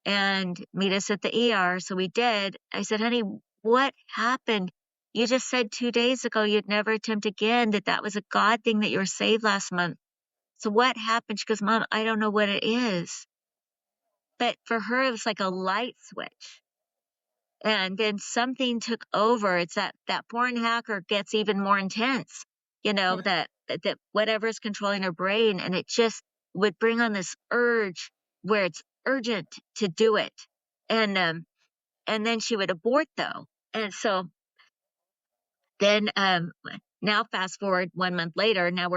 Speaker 2: and meet us at the ER. So we did. I said, honey, what happened? You just said 2 days ago you'd never attempt again, that was a God thing, that you were saved last month. So what happened? She goes, Mom, I don't know what it is. But for her, it was like a light switch. And then something took over. It's that foreign hacker gets even more intense, that whatever's controlling her brain. And it just would bring on this urge where it's urgent to do it. And then she would abort, though. And so then now fast forward 1 month later, now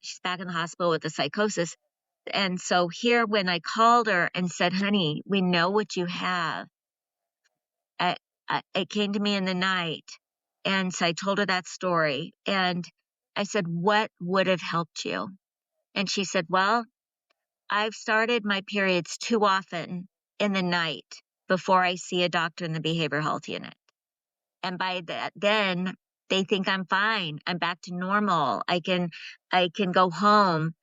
Speaker 2: she's back in the hospital with the psychosis. And so here, when I called her and said, honey, we know what you have, it came to me in the night. And so I told her that story. And I said, what would have helped you? And she said, well, I've started my periods too often in the night before I see a doctor in the behavioral health unit. And by that, then they think I'm fine. I'm back to normal. I can go home.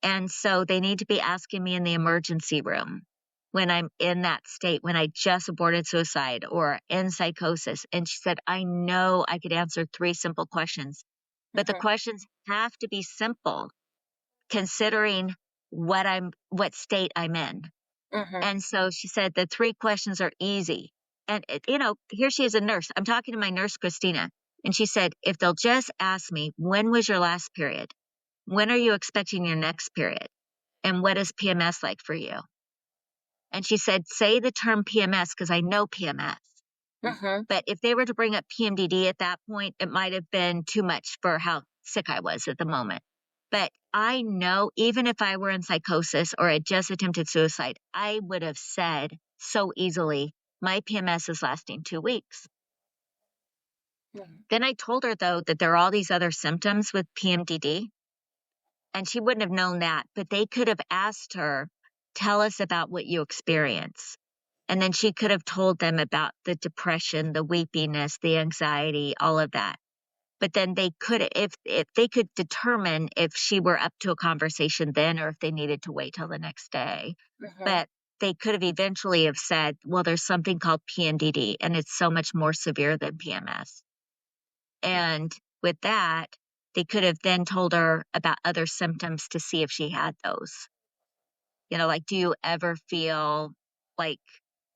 Speaker 2: And so they need to be asking me in the emergency room when I'm in that state, when I just aborted suicide or in psychosis. And she said, I know I could answer 3 simple questions, but the questions have to be simple considering what state I'm in. And so she said the 3 questions are easy. And, here she is, a nurse. I'm talking to my nurse, Christina. And she said, if they'll just ask me, when was your last period? When are you expecting your next period? And what is PMS like for you? And she said, say the term PMS because I know PMS. But if they were to bring up PMDD at that point, it might have been too much for how sick I was at the moment. But I know even if I were in psychosis or had just attempted suicide, I would have said so easily, my PMS is lasting 2 weeks. Then I told her, though, that there are all these other symptoms with PMDD. And she wouldn't have known that, but they could have asked her, tell us about what you experience. And then she could have told them about the depression, the weepiness, the anxiety, all of that. But then they could, if they could determine if she were up to a conversation then or if they needed to wait till the next day. But they could have eventually have said, well, there's something called PMDD and it's so much more severe than PMS. And with that, they could have then told her about other symptoms to see if she had those. Like, do you ever feel like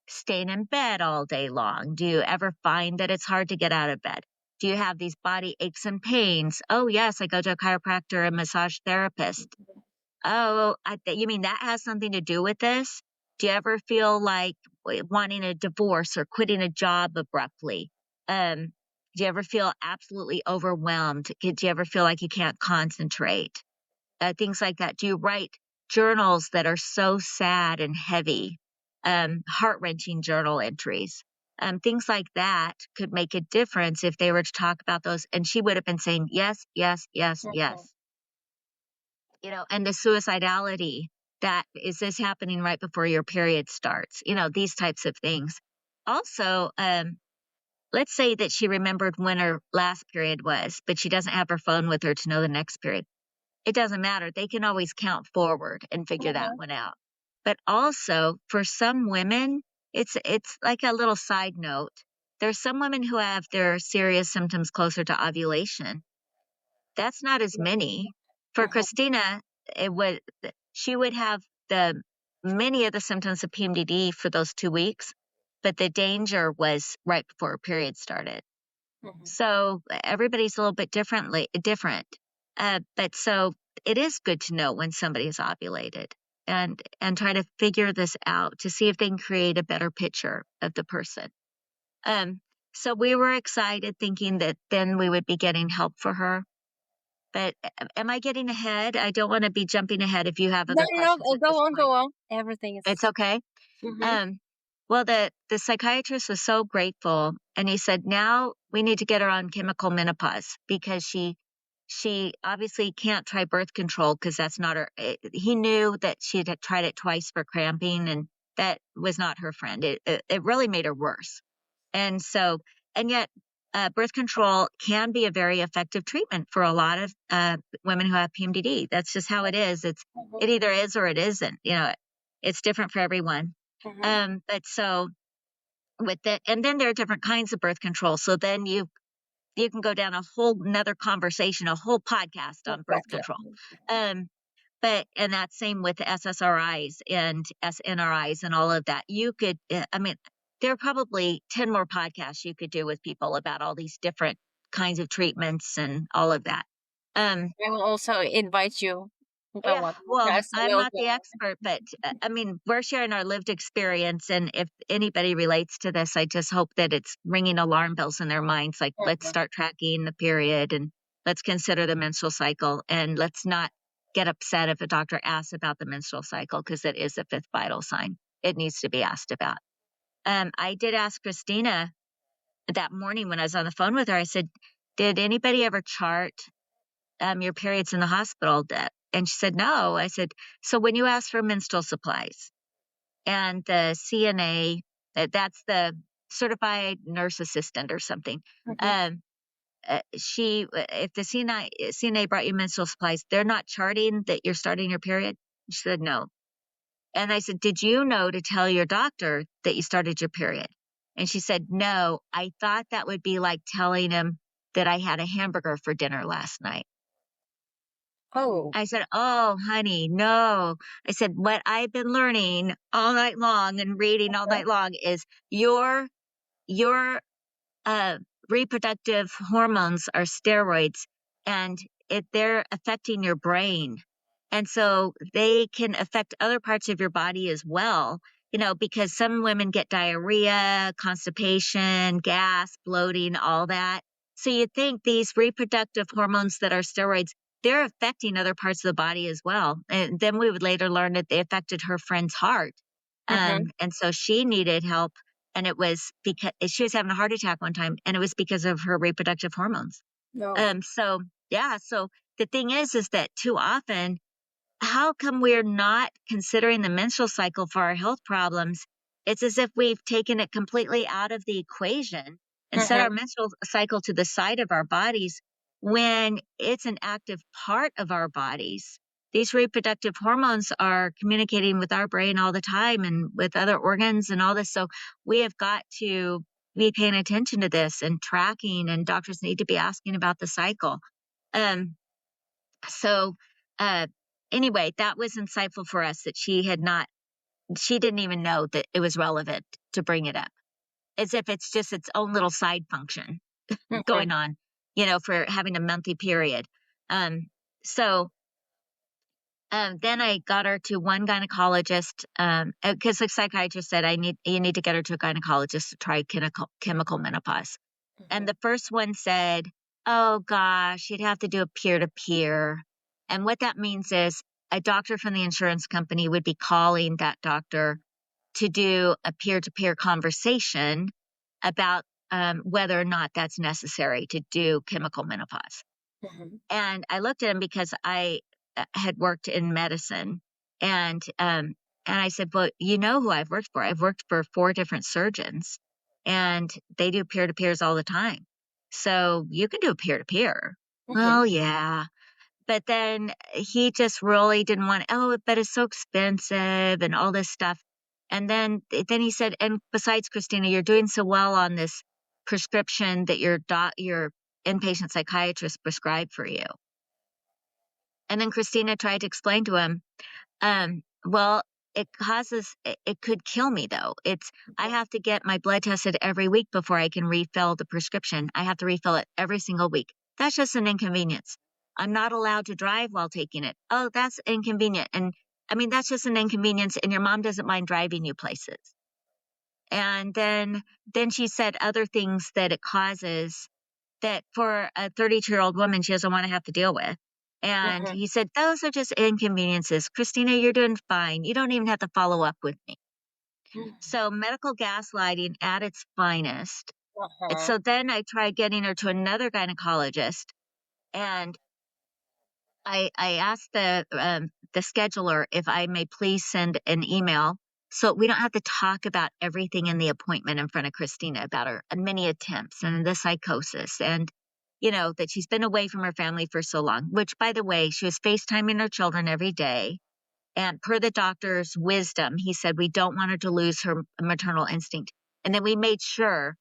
Speaker 2: staying in bed all day long? Do you ever find that it's hard to get out of bed? Do you have these body aches and pains? Oh, yes, I go to a chiropractor and massage therapist. Oh, you mean that has something to do with this? Do you ever feel like wanting a divorce or quitting a job abruptly? Do you ever feel absolutely overwhelmed? Do you ever feel like you can't concentrate? Things like that. Do you write journals that are so sad and heavy? Heart-wrenching journal entries. Things like that could make a difference if they were to talk about those. And she would have been saying, yes, yes, yes, yes. And the suicidality, that is this happening right before your period starts? These types of things. Also, let's say that she remembered when her last period was, but she doesn't have her phone with her to know the next period. It doesn't matter. They can always count forward and figure that one out. But also for some women, it's like a little side note. There's some women who have their serious symptoms closer to ovulation. That's not as many. For Christina, she would have many of the symptoms of PMDD for those 2 weeks, but the danger was right before her period started. So everybody's a little bit different. But so it is good to know when somebody is ovulated and try to figure this out to see if they can create a better picture of the person. So we were excited thinking that then we would be getting help for her. But am I getting ahead? I don't want to be jumping ahead if you have other questions.
Speaker 1: No, go on. Everything is.
Speaker 2: It's okay. Well, the psychiatrist was so grateful, and he said, now we need to get her on chemical menopause because she obviously can't try birth control because that's not her. He knew that she had tried it twice for cramping, and that was not her friend. It really made her worse. And yet birth control can be a very effective treatment for a lot of women who have PMDD. That's just how it is. It either is or it isn't. It's different for everyone. But so and then there are different kinds of birth control. So then you can go down a whole nother conversation, a whole podcast on birth control. And that's same with SSRIs and SNRIs and all of that. You could, there are probably 10 more podcasts you could do with people about all these different kinds of treatments and all of that.
Speaker 1: I will also invite you.
Speaker 2: Well, I'm not the expert, but we're sharing our lived experience. And if anybody relates to this, I just hope that it's ringing alarm bells in their minds. Like, let's start tracking the period and let's consider the menstrual cycle. And let's not get upset if a doctor asks about the menstrual cycle because it is a 5th vital sign. It needs to be asked about. I did ask Christina that morning when I was on the phone with her, I said, did anybody ever chart your periods in the hospital? And she said, no. I said, so when you ask for menstrual supplies and the CNA, that's the certified nurse assistant or something,
Speaker 1: Mhm.
Speaker 2: if the CNA brought you menstrual supplies, they're not charting that you're starting your period? She said, no. And I said, did you know to tell your doctor that you started your period? And she said, no, I thought that would be like telling him that I had a hamburger for dinner last night.
Speaker 1: Oh.
Speaker 2: I said, oh, honey, no. I said, what I've been learning all night long and reading all night long is your uh, reproductive hormones are steroids, and they're affecting your brain. And so they can affect other parts of your body as well, because some women get diarrhea, constipation, gas, bloating, all that. So you think these reproductive hormones that are steroids, they're affecting other parts of the body as well. And then we would later learn that they affected her friend's heart.
Speaker 1: Mhm.
Speaker 2: And so she needed help. And it was because she was having a heart attack one time, and it was because of her reproductive hormones.
Speaker 1: No.
Speaker 2: So yeah, so the thing is that too often, how come we're not considering the menstrual cycle for our health problems? It's as if we've taken it completely out of the equation and set our
Speaker 1: Mhm.
Speaker 2: menstrual cycle to the side of our bodies when it's an active part of our bodies. These reproductive hormones are communicating with our brain all the time and with other organs and all this. So we have got to be paying attention to this and tracking, and doctors need to be asking about the cycle. Um, so, uh, anyway, that was insightful for us that she didn't even know that it was relevant to bring it up, as if it's just its own little side function
Speaker 1: Mhm.
Speaker 2: going on, for having a monthly period. Um, so, then I got her to one gynecologist, because the psychiatrist said, you need to get her to a gynecologist to try chemical menopause. And
Speaker 1: Mhm.
Speaker 2: the first one said, oh gosh, you'd have to do a peer to peer. And what that means is a doctor from the insurance company would be calling that doctor to do a peer to peer conversation about whether or not that's necessary to do chemical menopause.
Speaker 1: Mhm.
Speaker 2: And I looked at him because I had worked in medicine, and I said, well, you know who I've worked for? I've worked for 4 different surgeons, and they do peer to peers all the time. So you can do a peer to peer.
Speaker 1: Mhm.
Speaker 2: Well, yeah. But then he just really didn't want, oh, but it's so expensive and all this stuff. And then he said, and besides, Christina, you're doing so well on this prescription that your inpatient psychiatrist prescribed for you. And then Christina tried to explain to him, well, it could kill me though. I have to get my blood tested every week before I can refill the prescription. I have to refill it every single week. That's just an inconvenience. I'm not allowed to drive while taking it. Oh, that's inconvenient. And I mean, that's just an inconvenience. And your mom doesn't mind driving you places. And then she said other things that it causes that for a 32-year-old woman, she doesn't want to have to deal with. And
Speaker 1: Mhm.
Speaker 2: he said, those are just inconveniences. Christina, you're doing fine. You don't even have to follow up with me. So medical gaslighting at its finest. And
Speaker 1: Uh-huh.
Speaker 2: so then I tried getting her to another gynecologist, and I asked the scheduler if I may please send an email so we don't have to talk about everything in the appointment in front of Christina about her many attempts and the psychosis, and that she's been away from her family for so long, which, by the way, she was FaceTiming her children every day. And per the doctor's wisdom, he said, we don't want her to lose her maternal instinct. And then we made sure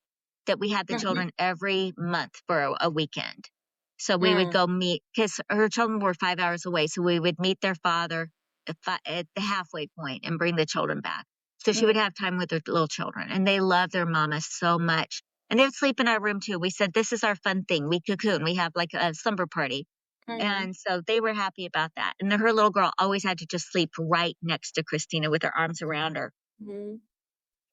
Speaker 2: that we had the
Speaker 1: Mhm.
Speaker 2: children every month for a weekend. So we would
Speaker 1: Mm.
Speaker 2: go meet, because her children were 5 hours away. So we would meet their father at the halfway point and bring the children back. So she would
Speaker 1: Mm.
Speaker 2: have time with her little children. And they love their mama so much. And they would sleep in our room too. We said, this is our fun thing. We cocoon. We have like a slumber party.
Speaker 1: Mhm.
Speaker 2: And so they were happy about that. And her little girl always had to just sleep right next to Christina with her arms around her.
Speaker 1: Mhm.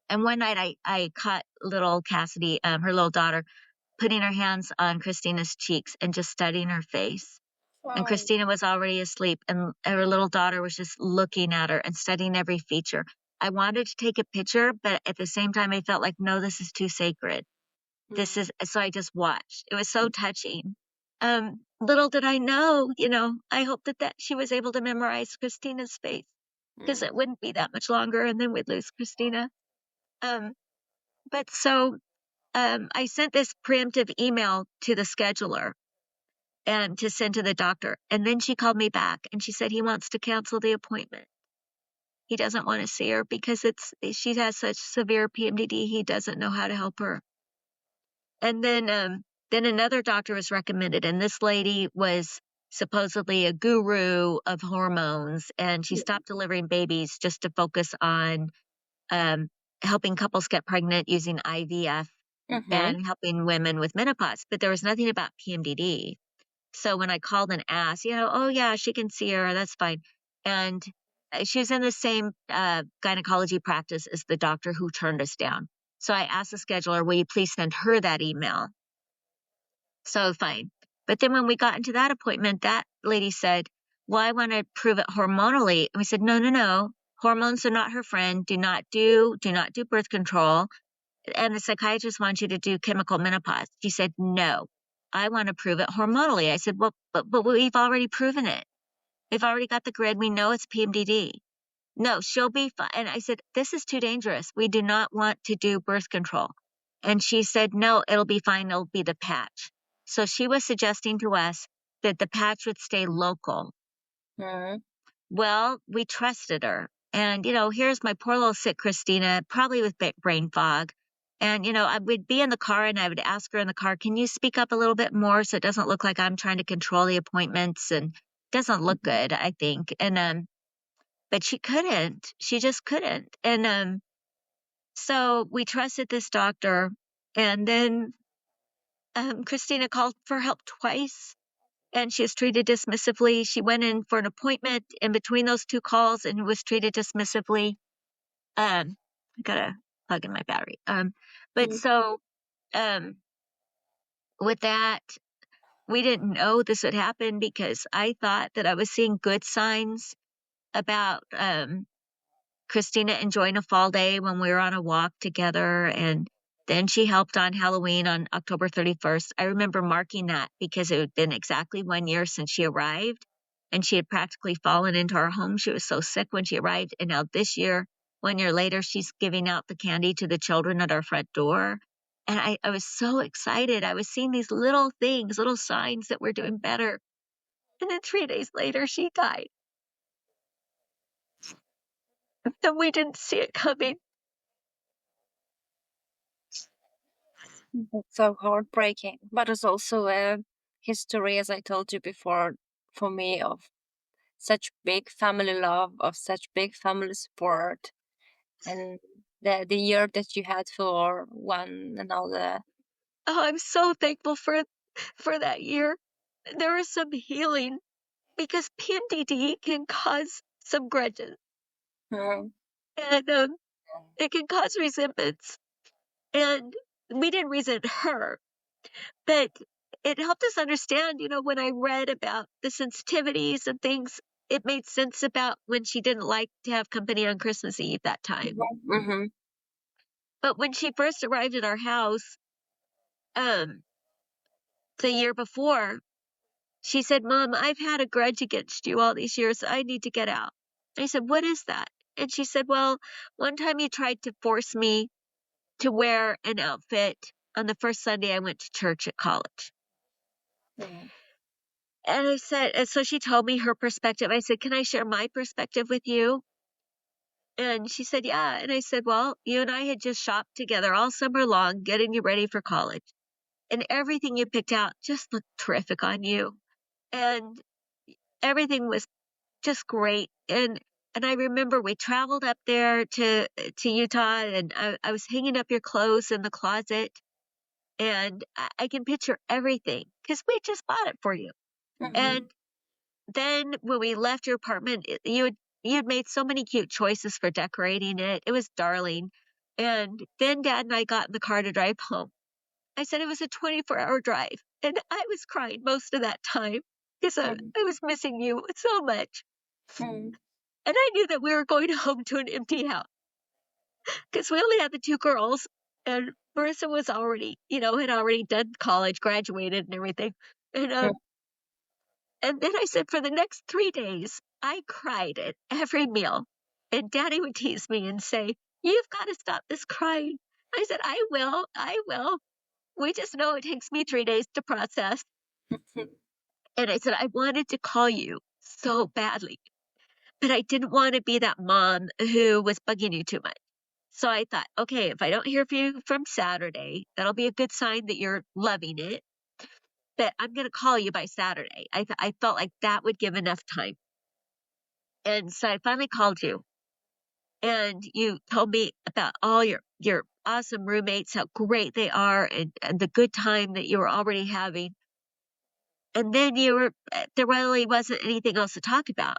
Speaker 2: And one night I caught little Cassidy, her little daughter, putting her hands on Christina's cheeks and just studying her face. And
Speaker 1: Wow.
Speaker 2: Christina was already asleep, and her little daughter was just looking at her and studying every feature. I wanted to take a picture, but at the same time, I felt like, no, this is too sacred. So I just watched. It was so touching. Little did I know, I hope that she was able to memorize Christina's face, because it wouldn't be that much longer and then we'd lose Christina. But so I sent this preemptive email to the scheduler and to send to the doctor. And then she called me back and she said he wants to cancel the appointment. He doesn't want to see her because she has such severe PMDD. He doesn't know how to help her. And then another doctor was recommended, and this lady was supposedly a guru of hormones, and she stopped delivering babies just to focus on helping couples get pregnant using IVF and helping women with menopause. But there was nothing about PMDD. So when I called and asked, oh yeah, she can see her, that's fine. And she was in the same gynecology practice as the doctor who turned us down. So I asked the scheduler, will you please send her that email? So fine. But then when we got into that appointment, that lady said, well, I want to prove it hormonally. And we said, no. Hormones are not her friend. Do not do birth control. And the psychiatrist wants you to do chemical menopause. She said, no, I want to prove it hormonally. I said, well, but we've already proven it. We've already got the grid. We know it's PMDD. No, she'll be fine. And I said, this is too dangerous. We do not want to do birth control. And she said, no, it'll be fine. It'll be the patch. So she was suggesting to us that the patch would stay local. Well, we trusted her. And, here's my poor little sick Christina, probably with brain fog. And, I would be in the car and I would ask her in the car, can you speak up a little bit more so it doesn't look like I'm trying to control the appointments? And it doesn't look good, I think. And, but she couldn't. She just couldn't. And so we trusted this doctor. And then Christina called for help twice, and she was treated dismissively. She went in for an appointment in between those two calls and was treated dismissively. I gotta plug in my battery. But so with that, we didn't know this would happen because I thought that I was seeing good signs about Christina enjoying a fall day when we were on a walk together. And then she helped on Halloween on October 31st. I remember marking that because it had been exactly 1 year since she arrived, and she had practically fallen into our home. She was so sick when she arrived. And now this year, 1 year later, she's giving out the candy to the children at our front door. And I was so excited. I was seeing these little things, little signs that we're doing better. And then 3 days later, she died. And we didn't see it coming.
Speaker 1: It's so heartbreaking, but it's also a history, as I told you before, for me, of such big family love, of such big family support, and the year that you had for one another.
Speaker 2: Oh, I'm so thankful for that year. There was some healing because PMDD can cause some grudges, and it can cause resentments. And we didn't resent her, but it helped us understand, when I read about the sensitivities and things, it made sense about when she didn't like to have company on Christmas Eve that time. But when she first arrived at our house, the year before, she said, Mom, I've had a grudge against you all these years. I need to get out. I said, what is that? And she said, well, one time you tried to force me to wear an outfit on the first Sunday I went to church at college. And I said, and so she told me her perspective. I said, can I share my perspective with you? And she said, yeah. And I said, well, you and I had just shopped together all summer long, getting you ready for college. And everything you picked out just looked terrific on you. And everything was just great. And I remember we traveled up there to Utah, and I was hanging up your clothes in the closet, and I can picture everything because we just bought it for you. And then when we left your apartment, you had made so many cute choices for decorating it. It was darling. And then Dad and I got in the car to drive home. I said it was a 24-hour drive, and I was crying most of that time because I was missing you so much. And I knew that we were going home to an empty house because we only had the two girls, and Marissa was already, had already done college, graduated and everything.
Speaker 1: Mm.
Speaker 2: And then I said, for the next 3 days, I cried at every meal. And Daddy would tease me and say, you've got to stop this crying. I said, I will. I will. We just know it takes me 3 days to process. And I said, I wanted to call you so badly, but I didn't want to be that mom who was bugging you too much. So I thought, okay, if I don't hear from you from Saturday, that'll be a good sign that you're loving it. But I'm going to call you by Saturday. I felt like that would give enough time. And so I finally called you, and you told me about all your awesome roommates, how great they are, and the good time that you were already having. And then there really wasn't anything else to talk about.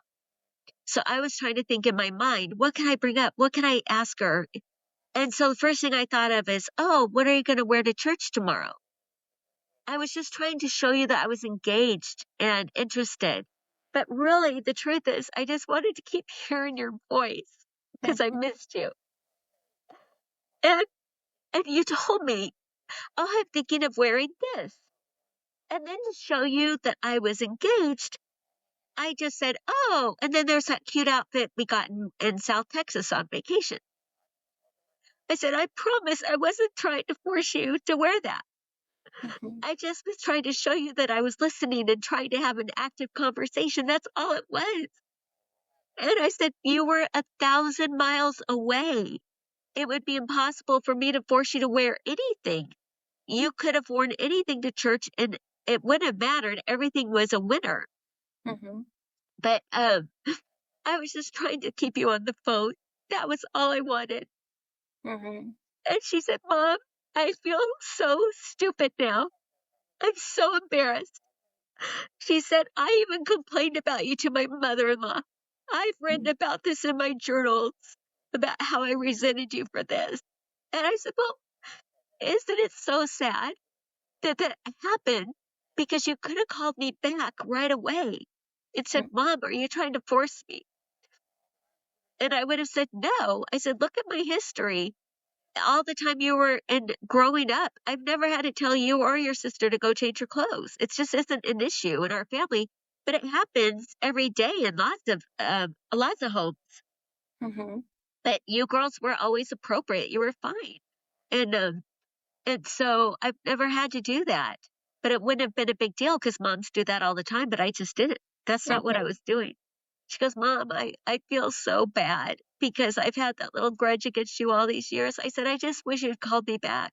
Speaker 2: So I was trying to think in my mind, what can I bring up? What can I ask her? And so the first thing I thought of is, oh, what are you going to wear to church tomorrow? I was just trying to show you that I was engaged and interested. But really, the truth is, I just wanted to keep hearing your voice because I missed you. And you told me, oh, I'm thinking of wearing this. And then to show you that I was engaged, I just said, oh, and then there's that cute outfit we got in South Texas on vacation. I said, I promise I wasn't trying to force you to wear that. I just was trying to show you that I was listening and trying to have an active conversation. That's all it was. And I said, you were 1,000 miles away. It would be impossible for me to force you to wear anything. You could have worn anything to church and it wouldn't have mattered. Everything was a winner. But I was just trying to keep you on the phone. That was all I wanted. And she said, Mom, I feel so stupid now. I'm so embarrassed. She said, I even complained about you to my mother-in-law. I've written about this in my journals, about how I resented you for this. And I said, well, isn't it so sad that that happened? Because you could have called me back right away and said, Mom, are you trying to force me? And I would have said, no. I said, look at my history. All the time you were growing up, I've never had to tell you or your sister to go change your clothes. It just isn't an issue in our family, but it happens every day in lots of homes. But you girls were always appropriate. You were fine. And so I've never had to do that, but it wouldn't have been a big deal because moms do that all the time, but I just didn't. That's not what I was doing. She goes, Mom, I feel so bad because I've had that little grudge against you all these years. I said, I just wish you'd called me back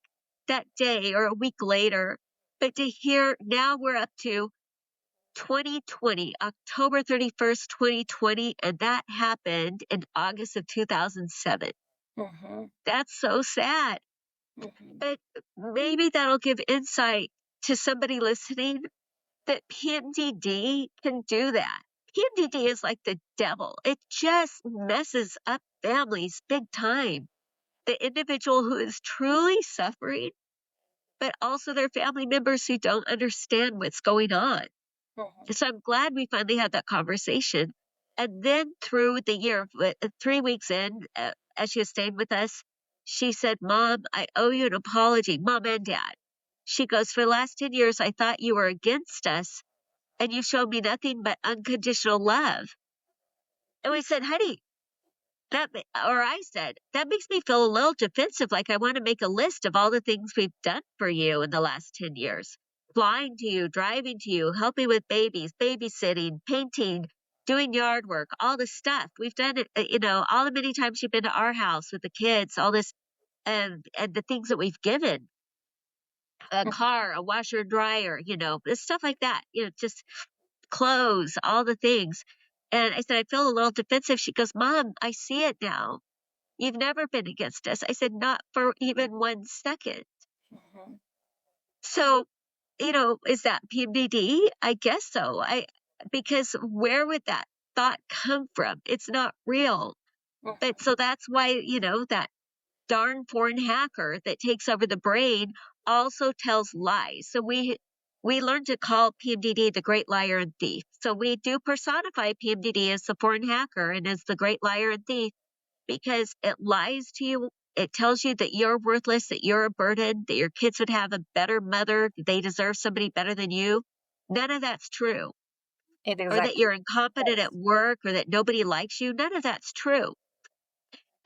Speaker 2: that day or a week later. But to hear now we're up to 2020, October 31st, 2020, and that happened in August of 2007. That's so sad. But maybe that'll give insight to somebody listening that PMDD can do that. PMDD is like the devil. It just messes up families big time. The individual who is truly suffering, but also their family members who don't understand what's going on. So I'm glad we finally had that conversation. And then through the year, 3 weeks in, as she was staying with us, she said, Mom, I owe you an apology, Mom and Dad. She goes, for the last 10 years, I thought you were against us and you showed me nothing but unconditional love. And we said, honey, I said, that makes me feel a little defensive. Like I want to make a list of all the things we've done for you in the last 10 years. Flying to you, driving to you, helping with babies, babysitting, painting, doing yard work, all the stuff. We've done it, all the many times you've been to our house with the kids, all this, and the things that we've given. A car, a washer, dryer, stuff like that, just clothes, all the things. And I said, I feel a little defensive. She goes, Mom, I see it now. You've never been against us. I said, not for even 1 second. So, is that PMDD? I guess so. Because where would that thought come from? It's not real. But so that's why, that darn foreign hacker that takes over the brain also tells lies. So we learned to call PMDD the great liar and thief. So we do personify PMDD as the foreign hacker and as the great liar and thief because it lies to you it tells you that you're worthless, that you're a burden, that your kids would have a better mother, they deserve somebody better than you. None of that's true. Or that you're incompetent at work, or that nobody likes you. None of that's true.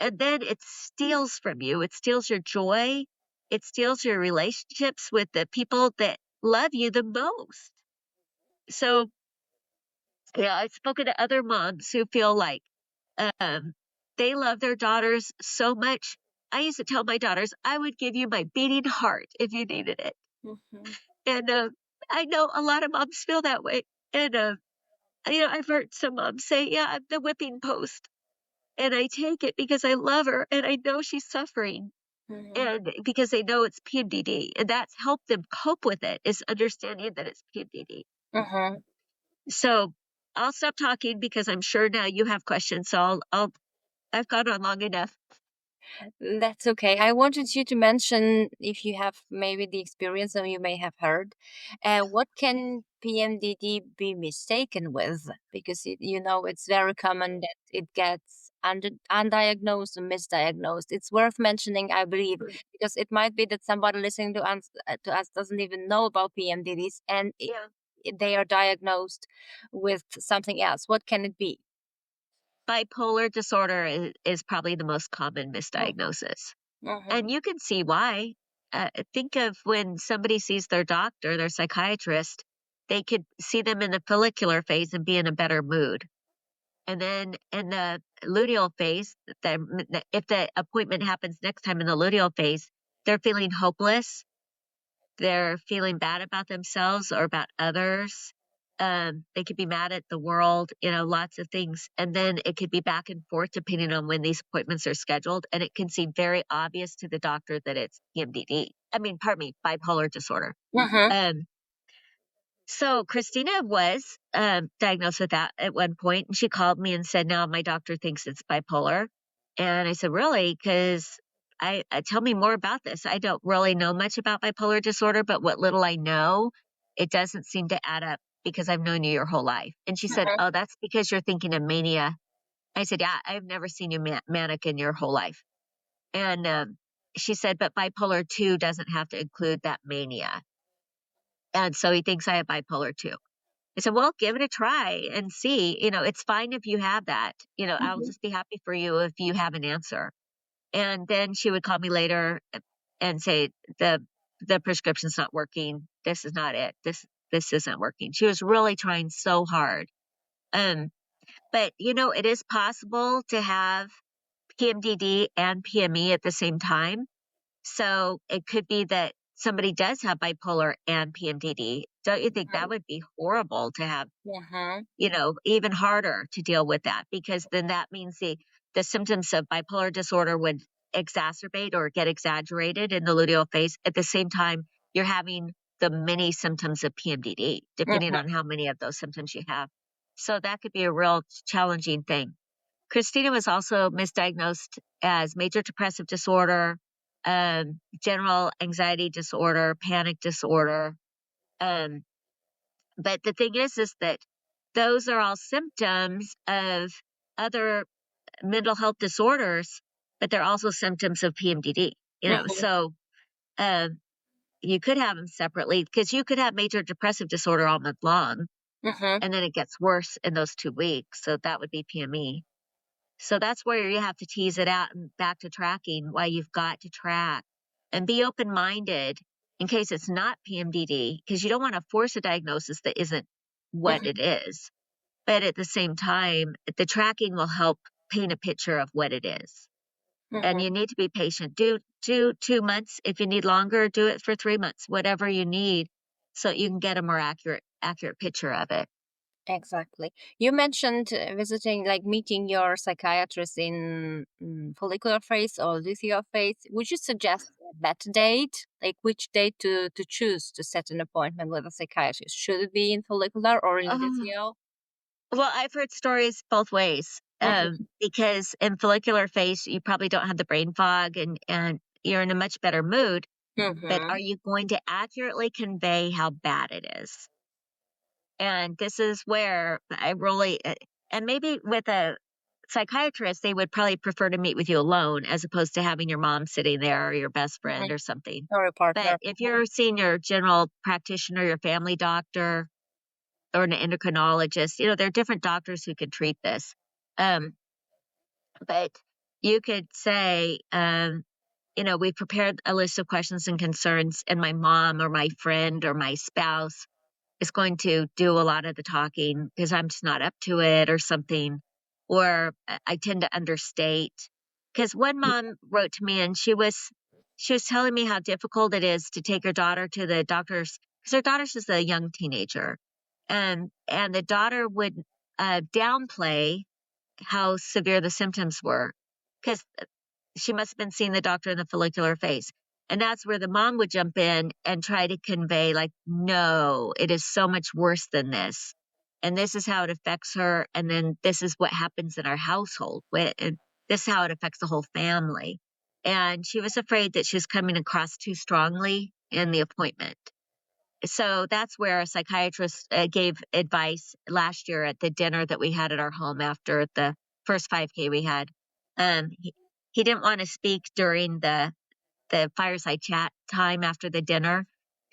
Speaker 2: And then it steals from you. It steals your joy. It steals your relationships with the people that love you the most. So, yeah, I've spoken to other moms who feel like they love their daughters so much. I used to tell my daughters, I would give you my beating heart if you needed it.
Speaker 1: Mm-hmm.
Speaker 2: And I know a lot of moms feel that way. And, I've heard some moms say, yeah, I'm the whipping post. And I take it because I love her and I know she's suffering.
Speaker 1: Mm-hmm.
Speaker 2: And because they know it's PMDD. And that's helped them cope with it, is understanding that it's PMDD.
Speaker 1: Mm-hmm.
Speaker 2: So I'll stop talking because I'm sure now you have questions. So I've gone on long enough.
Speaker 1: That's okay. I wanted you to mention, if you have maybe the experience or you may have heard, what can PMDD be mistaken with? Because it's very common that it gets undiagnosed and misdiagnosed. It's worth mentioning, I believe, because it might be that somebody listening to us doesn't even know about PMDDs, and they are diagnosed with something else. What can it be?
Speaker 2: Bipolar disorder is probably the most common misdiagnosis.
Speaker 1: Mm-hmm.
Speaker 2: And you can see why. Think of when somebody sees their doctor, their psychiatrist, they could see them in the follicular phase and be in a better mood. And then in the luteal phase, if the appointment happens next time in the luteal phase, they're feeling hopeless. They're feeling bad about themselves or about others. They could be mad at the world, lots of things. And then it could be back and forth depending on when these appointments are scheduled. And it can seem very obvious to the doctor that it's bipolar disorder.
Speaker 1: Mm-hmm.
Speaker 2: So Christina was diagnosed with that at one point, and she called me and said, "Now my doctor thinks it's bipolar." And I said, "Really? Because I tell me more about this. I don't really know much about bipolar disorder, but what little I know, it doesn't seem to add up because I've known you your whole life." And she said, "Oh, that's because you're thinking of mania." I said, "Yeah, I've never seen you manic in your whole life." And she said, "But bipolar 2 doesn't have to include that mania. And so he thinks I have bipolar 2." I said, "Well, give it a try and see. It's fine if you have that. I'll just be happy for you if you have an answer." And then she would call me later and say, the prescription's not working. This is not it. This isn't working. She was really trying so hard. But it is possible to have PMDD and PME at the same time. So it could be that somebody does have bipolar and PMDD. Don't you think that would be horrible to have? Even harder to deal with that, because then that means the symptoms of bipolar disorder would exacerbate or get exaggerated in the luteal phase. At the same time, you're having the many symptoms of PMDD, depending on how many of those symptoms you have. So that could be a real challenging thing. Christina was also misdiagnosed as major depressive disorder, general anxiety disorder, panic disorder. But the thing is that those are all symptoms of other mental health disorders, but they're also symptoms of PMDD. So you could have them separately, because you could have major depressive disorder all month long, and then it gets worse in those 2 weeks. So that would be PME. So that's where you have to tease it out and back to tracking, why you've got to track and be open-minded in case it's not PMDD, because you don't want to force a diagnosis that isn't what it is. But at the same time, the tracking will help paint a picture of what it is. And you need to be patient. Do 2 months. If you need longer, do it for 3 months, whatever you need, so you can get a more accurate picture of it.
Speaker 1: Exactly. You mentioned meeting your psychiatrist in follicular phase or luteal phase. Would you suggest that date? Like which date to choose to set an appointment with a psychiatrist? Should it be in follicular or in luteal?
Speaker 2: Well, I've heard stories both ways. Because in follicular phase, you probably don't have the brain fog and you're in a much better mood. But are you going to accurately convey how bad it is? And this is where I really, and maybe with a psychiatrists, they would probably prefer to meet with you alone as opposed to having your mom sitting there or your best friend or something.
Speaker 1: Or a partner.
Speaker 2: But if you're seeing your general practitioner, your family doctor, or an endocrinologist, there are different doctors who can treat this. But you could say, we prepared a list of questions and concerns, and my mom or my friend or my spouse is going to do a lot of the talking because I'm just not up to it or something. Or I tend to understate. Because one mom wrote to me and she was telling me how difficult it is to take her daughter to the doctors because her daughter's just a young teenager. And the daughter would downplay how severe the symptoms were because she must have been seeing the doctor in the follicular phase. And that's where the mom would jump in and try to convey, like, no, it is so much worse than this. And this is how it affects her. And then this is what happens in our household. And this is how it affects the whole family. And she was afraid that she was coming across too strongly in the appointment. So that's where a psychiatrist gave advice last year at the dinner that we had at our home after the first 5K we had. He didn't want to speak during the fireside chat time after the dinner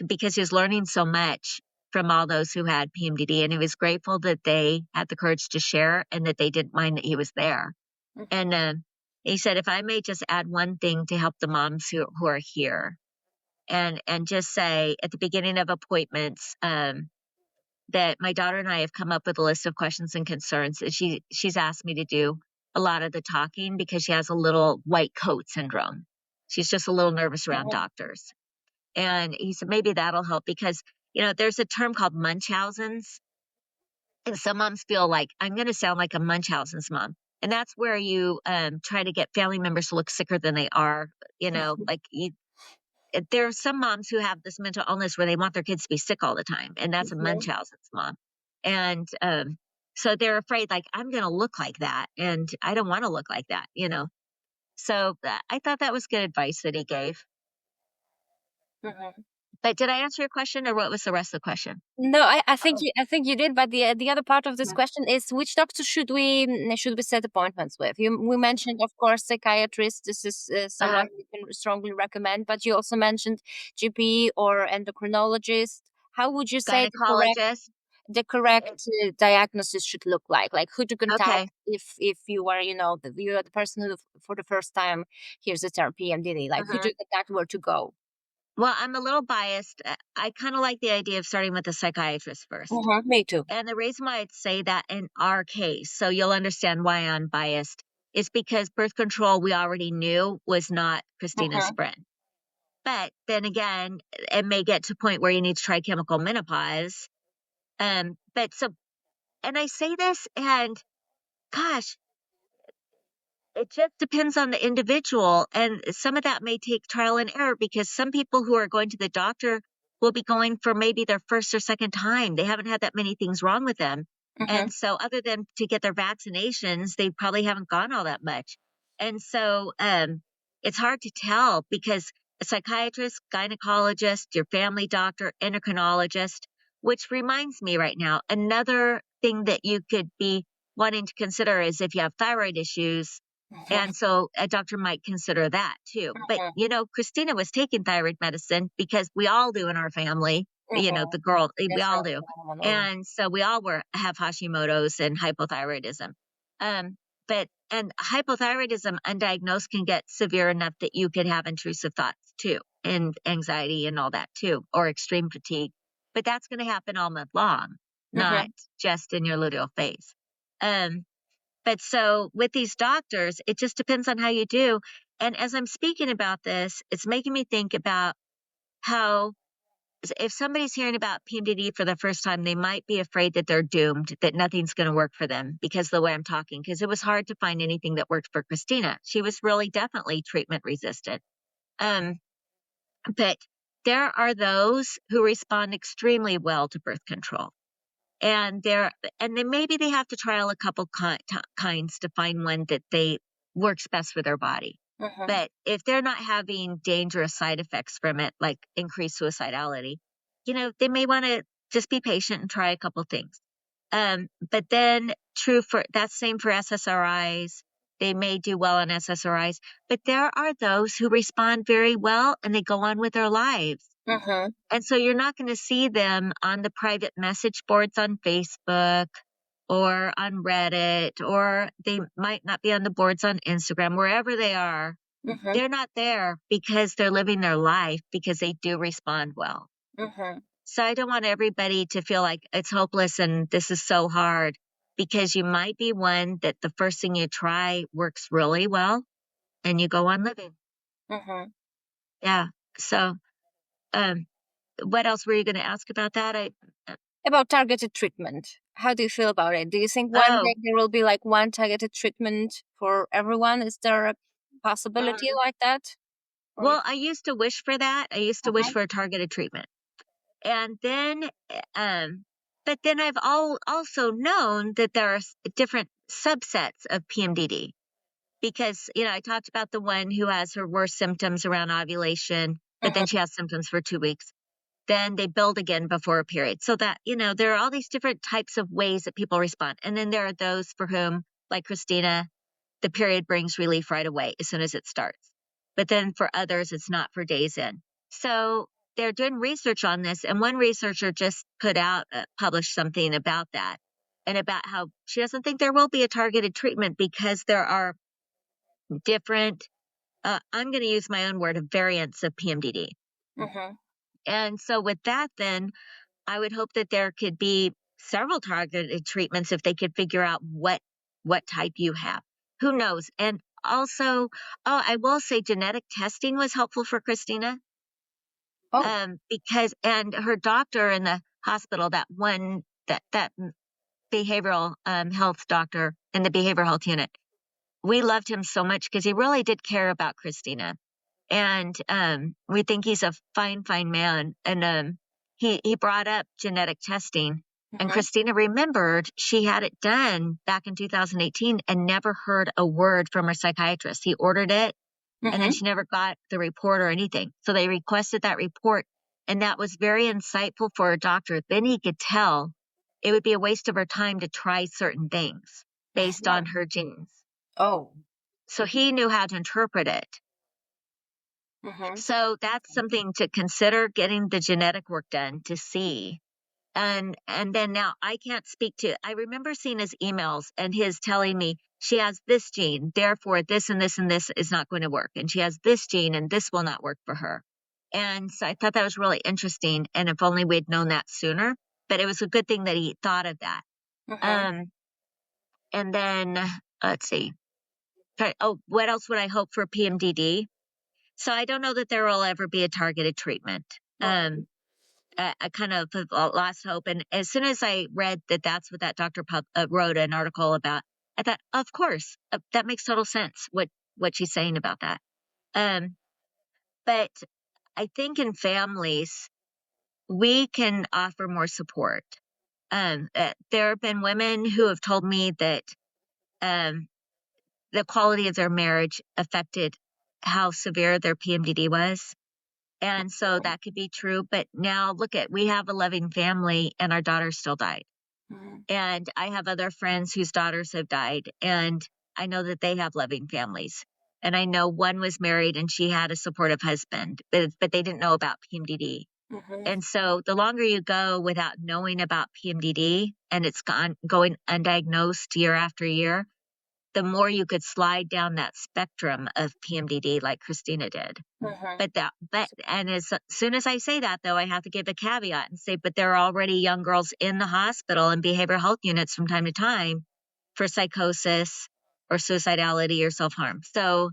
Speaker 2: because he was learning so much from all those who had PMDD, and he was grateful that they had the courage to share and that they didn't mind that he was there. And he said, if I may just add one thing to help the moms who are here, and just say at the beginning of appointments that my daughter and I have come up with a list of questions and concerns. She's asked me to do a lot of the talking because she has a little white coat syndrome. She's just a little nervous around doctors. And he said, maybe that'll help because, there's a term called Munchausen's. And some moms feel like I'm going to sound like a Munchausen's mom. And that's where you try to get family members to look sicker than they are. There are some moms who have this mental illness where they want their kids to be sick all the time. And that's a Munchausen's mom. And so they're afraid, like, I'm going to look like that. And I don't want to look like that, So I thought that was good advice that he gave. But did I answer your question, or what was the rest of the question?
Speaker 1: No, I think you did. But the other part of this question is, which doctor should we set appointments with? We mentioned, of course, psychiatrist. This is someone you can strongly recommend. But you also mentioned GP or endocrinologist. How would you say the correct diagnosis should look like? Like, who to contact if you are, you're the person who for the first time hears the term PMDD. Like, who to contact, where to go?
Speaker 2: Well, I'm a little biased. I kind of like the idea of starting with a psychiatrist first.
Speaker 1: Me too.
Speaker 2: And the reason why I'd say that in our case, so you'll understand why I'm biased, is because birth control we already knew was not Christina's friend. But then again, it may get to a point where you need to try chemical menopause. And I say this, and gosh, it just depends on the individual. And some of that may take trial and error because some people who are going to the doctor will be going for maybe their first or second time. They haven't had that many things wrong with them. And so other than to get their vaccinations, they probably haven't gone all that much. And so it's hard to tell because a psychiatrist, gynecologist, your family doctor, endocrinologist, which reminds me right now, another thing that you could be wanting to consider is if you have thyroid issues. And so a doctor might consider that too. But, Christina was taking thyroid medicine because we all do in our family, the girl, we all do. And so we all have Hashimoto's and hypothyroidism. But hypothyroidism undiagnosed can get severe enough that you could have intrusive thoughts too, and anxiety and all that too, or extreme fatigue. But that's going to happen all month long, not just in your luteal phase. But so with these doctors, it just depends on how you do. And as I'm speaking about this, it's making me think about how if somebody's hearing about PMDD for the first time, they might be afraid that they're doomed, that nothing's going to work for them because of the way I'm talking, because it was hard to find anything that worked for Christina. She was really definitely treatment resistant. But there are those who respond extremely well to birth control. And then maybe they have to trial a couple kinds to find one that works best for their body. But if they're not having dangerous side effects from it, like increased suicidality, they may want to just be patient and try a couple things. But then that's same for SSRIs. They may do well on SSRIs, but there are those who respond very well and they go on with their lives.
Speaker 1: Mm-hmm.
Speaker 2: And so you're not going to see them on the private message boards on Facebook or on Reddit, or they might not be on the boards on Instagram, wherever they are.
Speaker 1: Mm-hmm.
Speaker 2: They're not there because they're living their life, because they do respond well.
Speaker 1: Mm-hmm.
Speaker 2: So I don't want everybody to feel like it's hopeless and this is so hard, because you might be one that the first thing you try works really well and you go on living.
Speaker 1: Mm-hmm.
Speaker 2: Yeah. So, what else were you going to ask about that?
Speaker 1: About targeted treatment. How do you feel about it? Do you think one day there will be like one targeted treatment for everyone? Is there a possibility like that?
Speaker 2: Well, I used to wish for that. I used to wish
Speaker 1: Uh-huh.
Speaker 2: for a targeted treatment. And then, but then I've also known that there are different subsets of PMDD, because, I talked about the one who has her worst symptoms around ovulation, but then she has symptoms for 2 weeks. Then they build again before a period. So that, there are all these different types of ways that people respond. And then there are those for whom, like Christina, the period brings relief right away as soon as it starts. But then for others, it's not for days in. So they're doing research on this. And one researcher just published something about that, and about how she doesn't think there will be a targeted treatment because there are different, I'm going to use my own word, of variants of PMDD.
Speaker 1: Mm-hmm.
Speaker 2: And so with that, then I would hope that there could be several targeted treatments if they could figure out what type you have. Who knows? And also, I will say genetic testing was helpful for Christina. Because, and her doctor in the hospital, that behavioral health doctor in the behavioral health unit, we loved him so much because he really did care about Christina. And we think he's a fine man. And he brought up genetic testing. And Christina remembered she had it done back in 2018 and never heard a word from her psychiatrist. He ordered it, and then she never got the report or anything. So they requested that report, and that was very insightful for a doctor. Then he could tell it would be a waste of her time to try certain things based on her genes.
Speaker 1: Oh.
Speaker 2: So he knew how to interpret it. So that's something to consider, getting the genetic work done to see. And then now I can't speak to, I remember seeing his emails and his telling me she has this gene, therefore this and this and this is not going to work. And she has this gene and this will not work for her. And so I thought that was really interesting. And if only we'd known that sooner, but it was a good thing that he thought of that. And then let's see. Oh, what else would I hope for PMDD? So I don't know that there will ever be a targeted treatment. I kind of lost hope. And as soon as I read that that's what that doctor wrote an article about, I thought, of course, that makes total sense, what she's saying about that. But I think in families, we can offer more support. There have been women who have told me that the quality of their marriage affected how severe their PMDD was. And so that could be true. But now we have a loving family and our daughter still died. And I have other friends whose daughters have died, and I know that they have loving families. And I know one was married and she had a supportive husband, but they didn't know about PMDD. And so the longer you go without knowing about PMDD and it's going undiagnosed year after year, the more you could slide down that spectrum of PMDD like Christina did. And as soon as I say that, though, I have to give a caveat and say, but there are already young girls in the hospital and behavioral health units from time to time for psychosis or suicidality or self-harm. So,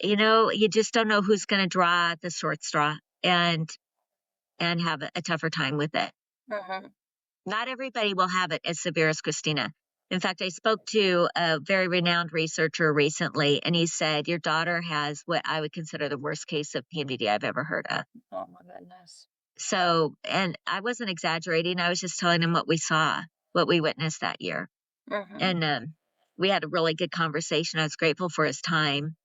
Speaker 2: you just don't know who's going to draw the short straw and have a tougher time with it. Not everybody will have it as severe as Christina. In fact, I spoke to a very renowned researcher recently, and he said, your daughter has what I would consider the worst case of PMDD I've ever heard of.
Speaker 1: Oh, my goodness.
Speaker 2: So, and I wasn't exaggerating. I was just telling him what we saw, what we witnessed that year. And we had a really good conversation. I was grateful for his time.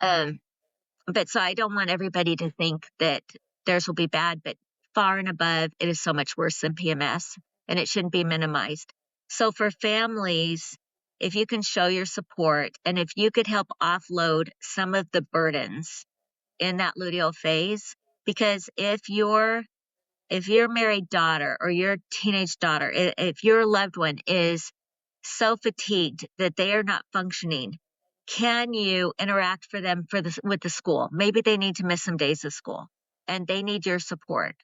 Speaker 2: But so I don't want everybody to think that theirs will be bad, but far and above, it is so much worse than PMS. and it shouldn't be minimized. So for families, if you can show your support and if you could help offload some of the burdens in that luteal phase, because if your married daughter or your teenage daughter, if your loved one is so fatigued that they are not functioning, can you interact with the school? Maybe they need to miss some days of school and they need your support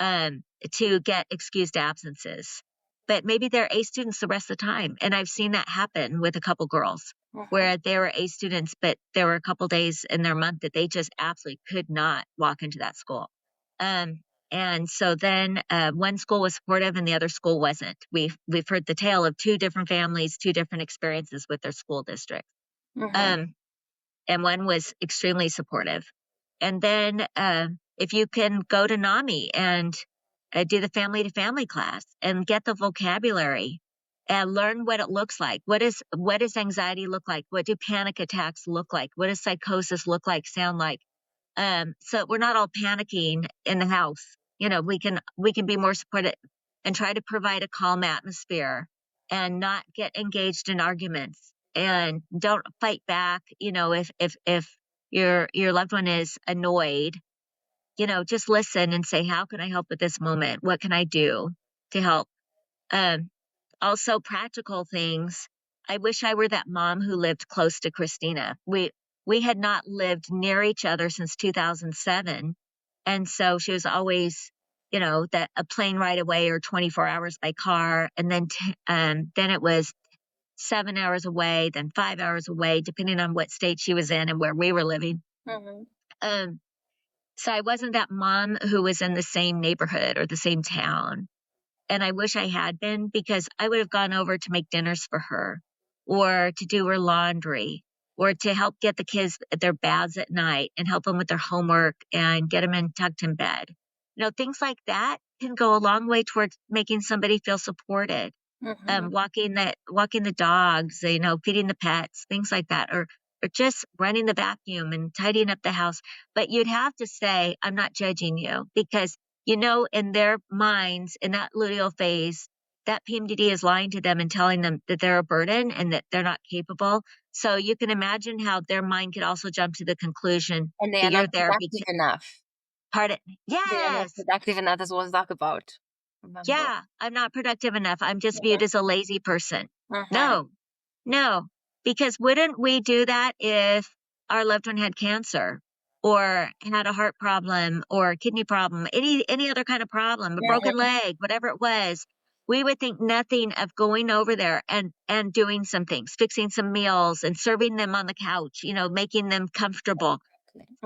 Speaker 2: to get excused absences. But maybe they're A students the rest of the time. And I've seen that happen with a couple girls where they were A students, but there were a couple days in their month that they just absolutely could not walk into that school. And so then one school was supportive and the other school wasn't. We've heard the tale of two different families, two different experiences with their school district. And one was extremely supportive. And then if you can go to NAMI and do the family to family class and get the vocabulary and learn what it looks like. What does anxiety look like? What do panic attacks look like? What does psychosis look like, sound like? So we're not all panicking in the house. You know, we can be more supportive and try to provide a calm atmosphere and not get engaged in arguments and don't fight back. You know, if your loved one is annoyed, you know, just listen and say, how can I help at this moment? What can I do to help? Also practical things. I wish I were that mom who lived close to Christina. We had not lived near each other since 2007. And so she was always, you know, that a plane ride away or 24 hours by car. And then it was 7 hours away, then 5 hours away, depending on what state she was in and where we were living. So I wasn't that mom who was in the same neighborhood or the same town. And I wish I had been, because I would have gone over to make dinners for her or to do her laundry or to help get the kids their baths at night and help them with their homework and get them tucked in bed. You know, things like that can go a long way towards making somebody feel supported. Walking the dogs, you know, feeding the pets, things like that, or just running the vacuum and tidying up the house. But you'd have to say, I'm not judging you, because, you know, in their minds, in that luteal phase, that PMDD is lying to them and telling them that they're a burden and that they're not capable. So you can imagine how their mind could also jump to the conclusion
Speaker 1: And they
Speaker 2: that
Speaker 1: are
Speaker 2: you're
Speaker 1: not
Speaker 2: there.
Speaker 1: productive enough.
Speaker 2: Pardon?
Speaker 1: They are not
Speaker 2: Yes.
Speaker 1: productive enough. That's what we talk about. Remember?
Speaker 2: Yeah, I'm not productive enough. I'm just viewed as a lazy person. No, because wouldn't we do that if our loved one had cancer or had a heart problem or a kidney problem, any other kind of problem, a broken leg, whatever it was? We would think nothing of going over there and doing some things, fixing some meals and serving them on the couch, you know, making them comfortable.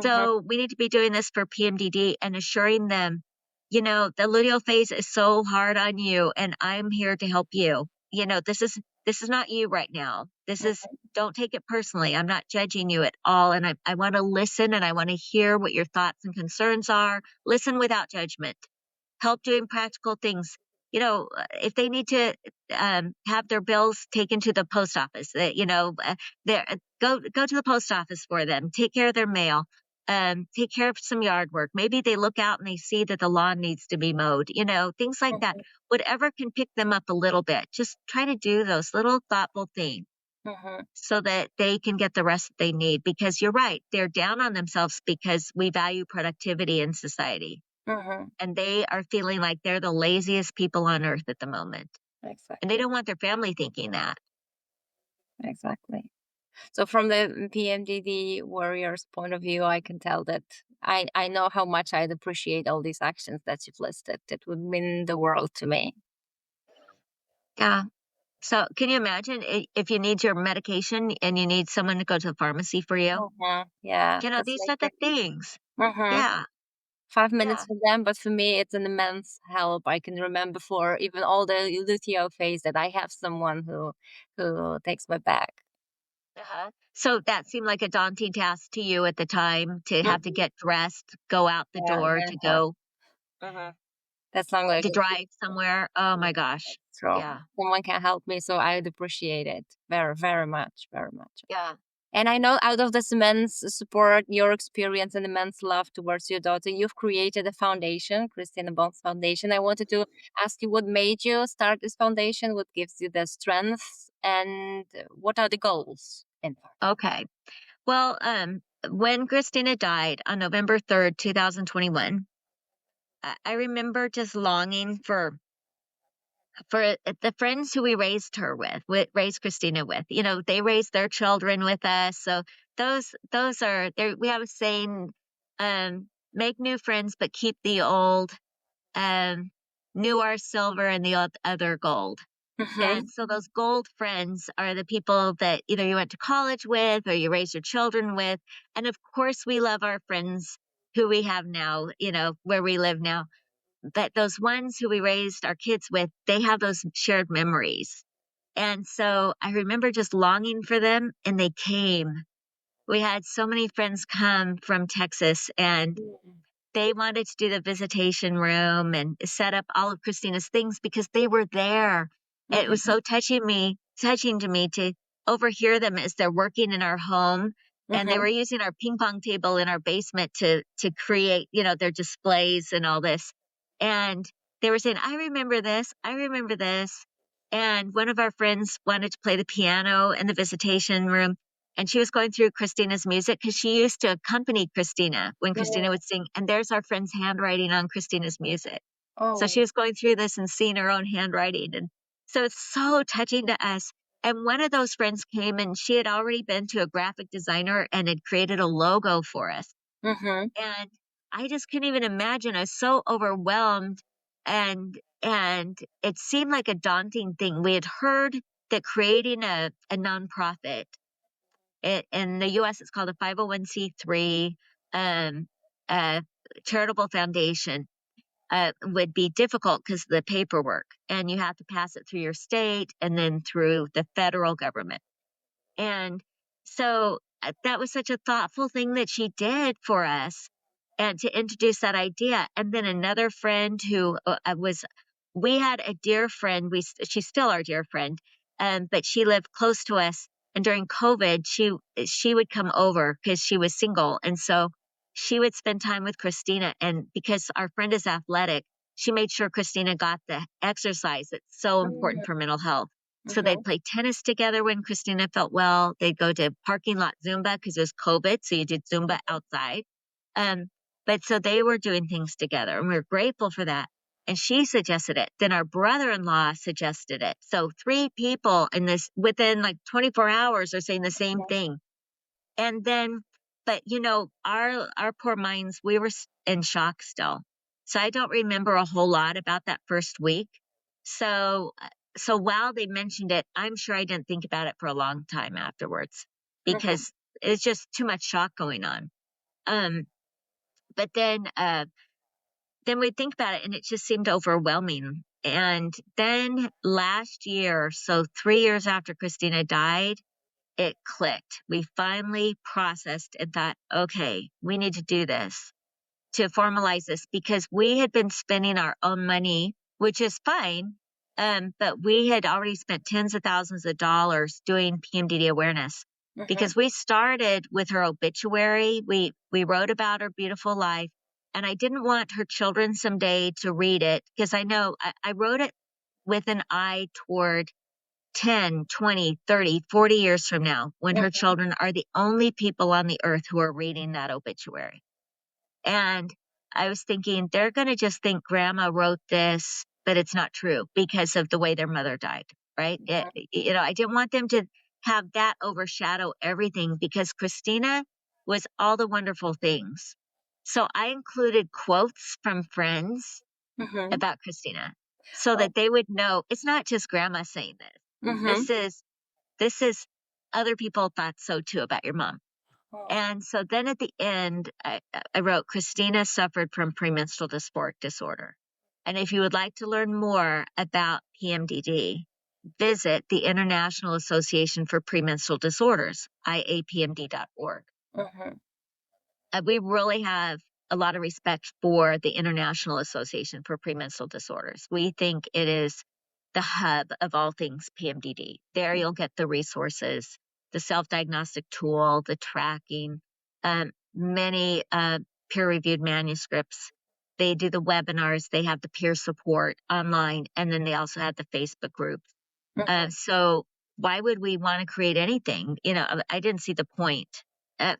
Speaker 2: So we need to be doing this for PMDD and assuring them, you know, the luteal phase is so hard on you and I'm here to help you. You know, this is not you right now. Don't take it personally. I'm not judging you at all. And I want to listen and I want to hear what your thoughts and concerns are. Listen without judgment. Help doing practical things. You know, if they need to have their bills taken to the post office, you know, go to the post office for them. Take care of their mail. Take care of some yard work. Maybe they look out and they see that the lawn needs to be mowed. You know, things like that. Whatever can pick them up a little bit. Just try to do those little thoughtful things so that they can get the rest that they need. Because you're right, they're down on themselves because we value productivity in society. And they are feeling like they're the laziest people on earth at the moment.
Speaker 1: Exactly.
Speaker 2: And they don't want their family thinking that.
Speaker 1: Exactly. So from the PMDD warrior's point of view, I can tell that I know how much I'd appreciate all these actions that you've listed. It would mean the world to me.
Speaker 2: Yeah. So can you imagine if you need your medication and you need someone to go to the pharmacy for you?
Speaker 1: Yeah.
Speaker 2: You know,
Speaker 1: That's
Speaker 2: these
Speaker 1: like
Speaker 2: type of things.
Speaker 1: Mhm.
Speaker 2: Yeah.
Speaker 1: 5 minutes for them, but for me, it's an immense help. I can remember for even all the luteal phase that I have someone who takes my back.
Speaker 2: So that seemed like a daunting task to you at the time, to have to get dressed, go out the door, to go
Speaker 1: That's not like
Speaker 2: to drive somewhere. Oh my gosh.
Speaker 1: so
Speaker 2: Yeah.
Speaker 1: someone can help me, so I'd appreciate it very, very much, very much.
Speaker 2: Yeah.
Speaker 1: And I know out of this immense support, your experience and immense love towards your daughter, you've created a foundation, Christina Bohn's Foundation. I wanted to ask you what made you start this foundation, what gives you the strength, and what are the goals, in fact?
Speaker 2: Okay. Well, when Christina died on November 3rd, 2021, I remember just longing for the friends who we raised her with, raised Christina with. You know, they raised their children with us. So those are there. We have a saying, make new friends, but keep the old. New are silver and the other gold. And so those gold friends are the people that either you went to college with or you raised your children with. And of course, we love our friends who we have now, you know, where we live now. But those ones who we raised our kids with, they have those shared memories. And so I remember just longing for them, and they came. We had so many friends come from Texas, and they wanted to do the visitation room and set up all of Christina's things because they were there. It was so touching to me to overhear them as they're working in our home. And they were using our ping pong table in our basement to create, you know, their displays and all this. And they were saying, I remember this. I remember this. And one of our friends wanted to play the piano in the visitation room. And she was going through Christina's music because she used to accompany Christina when Christina would sing. And there's our friend's handwriting on Christina's music. So she was going through this and seeing her own handwriting. And so it's so touching to us. And one of those friends came, and she had already been to a graphic designer and had created a logo for us. And I just couldn't even imagine. I was so overwhelmed. And it seemed like a daunting thing. We had heard that creating a nonprofit, in the U.S., it's called a 501c3 charitable foundation, would be difficult because of the paperwork, and you have to pass it through your state and then through the federal government. And so that was such a thoughtful thing that she did for us, and to introduce that idea. And then another friend who we had a dear friend, she's still our dear friend, but she lived close to us. And during COVID, she would come over because she was single. And so she would spend time with Christina. And because our friend is athletic, she made sure Christina got the exercise that's so important for mental health. So they'd play tennis together when Christina felt well. They'd go to parking lot Zumba because it was COVID. So you did Zumba outside. But so they were doing things together, and we were grateful for that. And she suggested it. Then our brother-in-law suggested it. So 3 people in this within like 24 hours are saying the same thing. And then, but you know, our poor minds, we were in shock still. So I don't remember a whole lot about that first week. So while they mentioned it, I'm sure I didn't think about it for a long time afterwards because it's just too much shock going on. But then we think about it, and it just seemed overwhelming. And then last year, so 3 years after Christina died, it clicked. We finally processed and thought, okay, we need to do this, to formalize this, because we had been spending our own money, which is fine. But we had already spent tens of thousands of dollars doing PMDD awareness because we started with her obituary. We wrote about her beautiful life. And I didn't want her children someday to read it because I know I wrote it with an eye toward 10, 20, 30, 40 years from now, when her children are the only people on the earth who are reading that obituary. And I was thinking, they're going to just think grandma wrote this, but it's not true because of the way their mother died, right? You know, I didn't want them to have that overshadow everything because Christina was all the wonderful things. So I included quotes from friends about Christina so that they would know it's not just grandma saying this. This is other people thought so too about your mom. And so then at the end, I wrote, Christina suffered from premenstrual disorder. And if you would like to learn more about PMDD, visit the International Association for Premenstrual Disorders, iapmd.org. We really have a lot of respect for the International Association for Premenstrual Disorders. We think it is the hub of all things PMDD. There you'll get the resources the self-diagnostic tool, the tracking, many peer-reviewed manuscripts. They do the webinars, they have the peer support online, and then they also have the Facebook group. So why would we want to create anything? I didn't see the point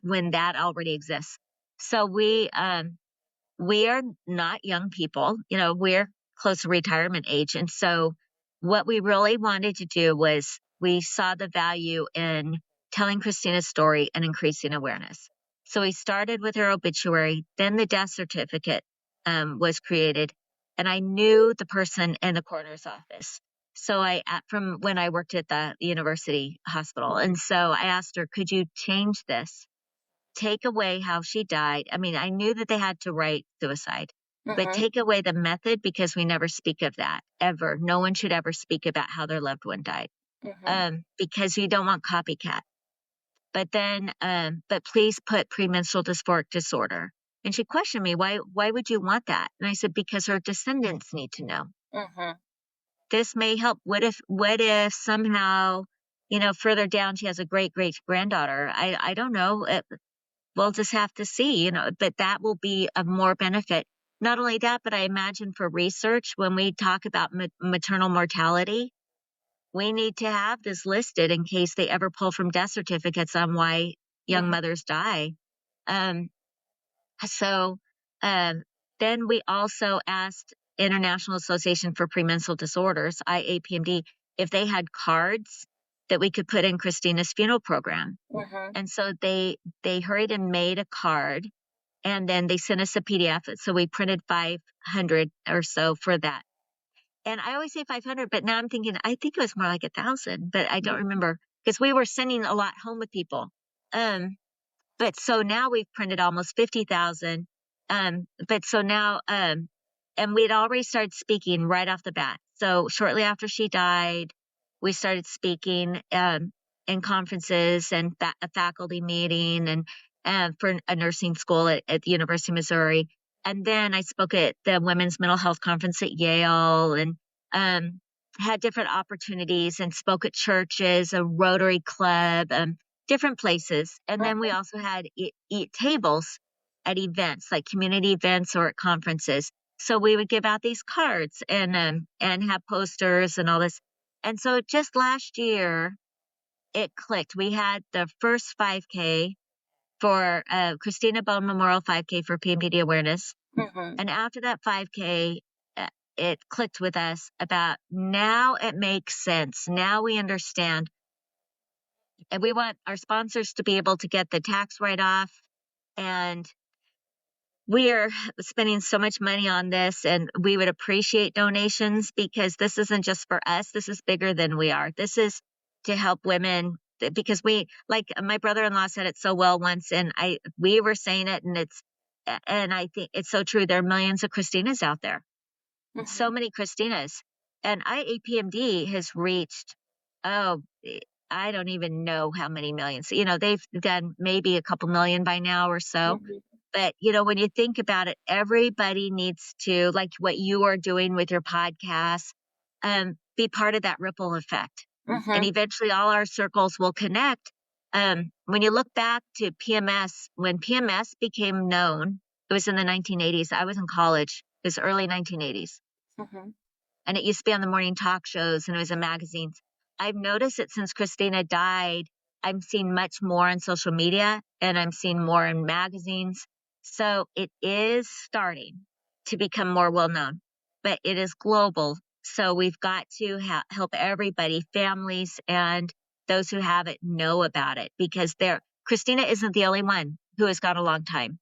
Speaker 2: when that already exists. So we are not young people, we're close to retirement age. And so what we really wanted to do was we saw the value in telling Christina's story and increasing awareness. So we started with her obituary, then the death certificate was created, and I knew the person in the coroner's office. So from when I worked at the university hospital. And so I asked her, could you change this? Take away how she died. I mean, I knew that they had to write suicide, but take away the method, because we never speak of that ever. No one should ever speak about how their loved one died, because you don't want copycat. But then, but please put premenstrual dysphoric disorder. And she questioned me, why would you want that? And I said, because her descendants need to know. This may help. What if somehow, further down, she has a great granddaughter? I don't know. We'll just have to see, but that will be of more benefit. Not only that, but I imagine for research, when we talk about maternal mortality, we need to have this listed in case they ever pull from death certificates on why young mothers die. So then we also asked International Association for Premenstrual Disorders, IAPMD, if they had cards that we could put in Christina's funeral program. And so they hurried and made a card, and then they sent us a PDF. So we printed 500 or so for that. And I always say 500, but now I'm thinking, I think it was more like 1,000, but I don't remember, because we were sending a lot home with people. But so now we've printed almost 50,000. But so now, and we'd already started speaking right off the bat. So shortly after she died, we started speaking in conferences and a faculty meeting and for a nursing school at the University of Missouri. And then I spoke at the Women's Mental Health Conference at Yale, and had different opportunities and spoke at churches, a Rotary Club, different places. And then we also had eat tables at events, like community events or at conferences. So we would give out these cards and have posters and all this. And so just last year, it clicked. We had the first 5K for Christina Bohn Memorial 5K for PMDD awareness. And after that 5K, it clicked with us about, now it makes sense. Now we understand. And we want our sponsors to be able to get the tax write-off. And we are spending so much money on this, and we would appreciate donations, because this isn't just for us. This is bigger than we are. This is to help women, because like my brother-in-law said it so well once, and we were saying it, and I think it's so true. There are millions of Christinas out there. So many Christinas. And IAPMD has reached, I don't even know how many millions. They've done maybe a couple million by now or so. But, when you think about it, everybody needs to, like what you are doing with your podcast, be part of that ripple effect. And eventually all our circles will connect. When you look back to PMS, when PMS became known, it was in the 1980s. I was in college. It was early 1980s. And it used to be on the morning talk shows, and it was in magazines. I've noticed that since Christina died, I'm seeing much more on social media, and I'm seeing more in magazines. So it is starting to become more well-known, but it is global. So we've got to help everybody, families and those who have it, know about it, because Christina isn't the only one who has got a long time.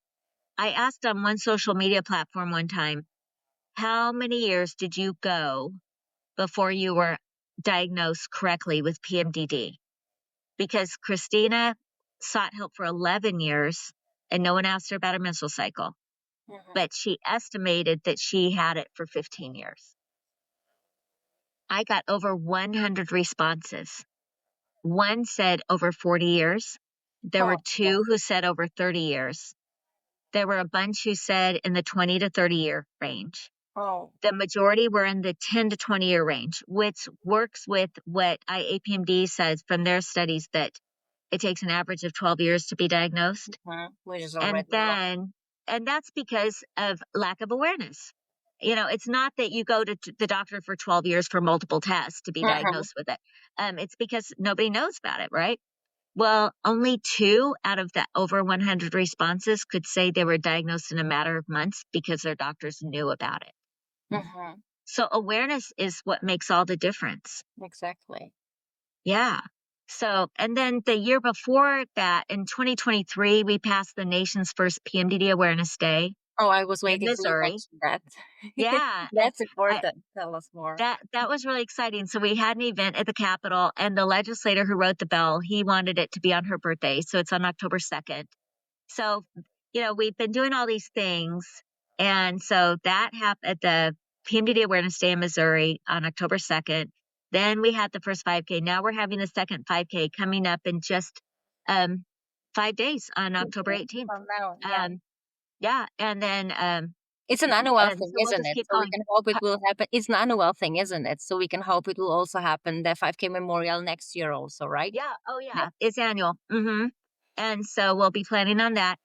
Speaker 2: I asked on one social media platform one time, how many years did you go before you were diagnosed correctly with PMDD? Because Christina sought help for 11 years and no one asked her about her menstrual cycle. But she estimated that she had it for 15 years. I got over 100 responses. One said over 40 years. There were two who said over 30 years. There were a bunch who said in the 20 to 30 year range. The majority were in the 10 to 20 year range, which works with what IAPMD says from their studies, that it takes an average of 12 years to be diagnosed.
Speaker 1: Which is
Speaker 2: And
Speaker 1: already
Speaker 2: then, and that's because of lack of awareness. It's not that you go to the doctor for 12 years for multiple tests to be diagnosed with it. It's because nobody knows about it, right? Well, only 2 out of the over 100 responses could say they were diagnosed in a matter of months because their doctors knew about it. So awareness is what makes all the difference.
Speaker 1: Exactly.
Speaker 2: Yeah. So, and then the year before that, in 2023, we passed the nation's first PMDD Awareness Day.
Speaker 1: Oh, I was
Speaker 2: in
Speaker 1: waiting for you to
Speaker 2: Missouri.
Speaker 1: mention that.
Speaker 2: Yeah.
Speaker 1: That's important. Tell us more.
Speaker 2: That was really exciting. So we had an event at the Capitol, and the legislator who wrote the bill, he wanted it to be on her birthday. So it's on October 2nd. So, we've been doing all these things. And so that happened at the PMDD Awareness Day in Missouri on October 2nd. Then we had the first 5K. Now we're having the second 5K coming up in just 5 days on October 18th.
Speaker 1: From now, yeah.
Speaker 2: Yeah. And then
Speaker 1: it's an annual thing,
Speaker 2: so we'll
Speaker 1: isn't
Speaker 2: just
Speaker 1: it?
Speaker 2: keep
Speaker 1: So we
Speaker 2: going.
Speaker 1: can hope it will happen. It's an annual thing, isn't it? So we can hope it will also happen, the 5K memorial next year also, right?
Speaker 2: Yeah. Oh, yeah. It's annual. And so we'll be planning on that.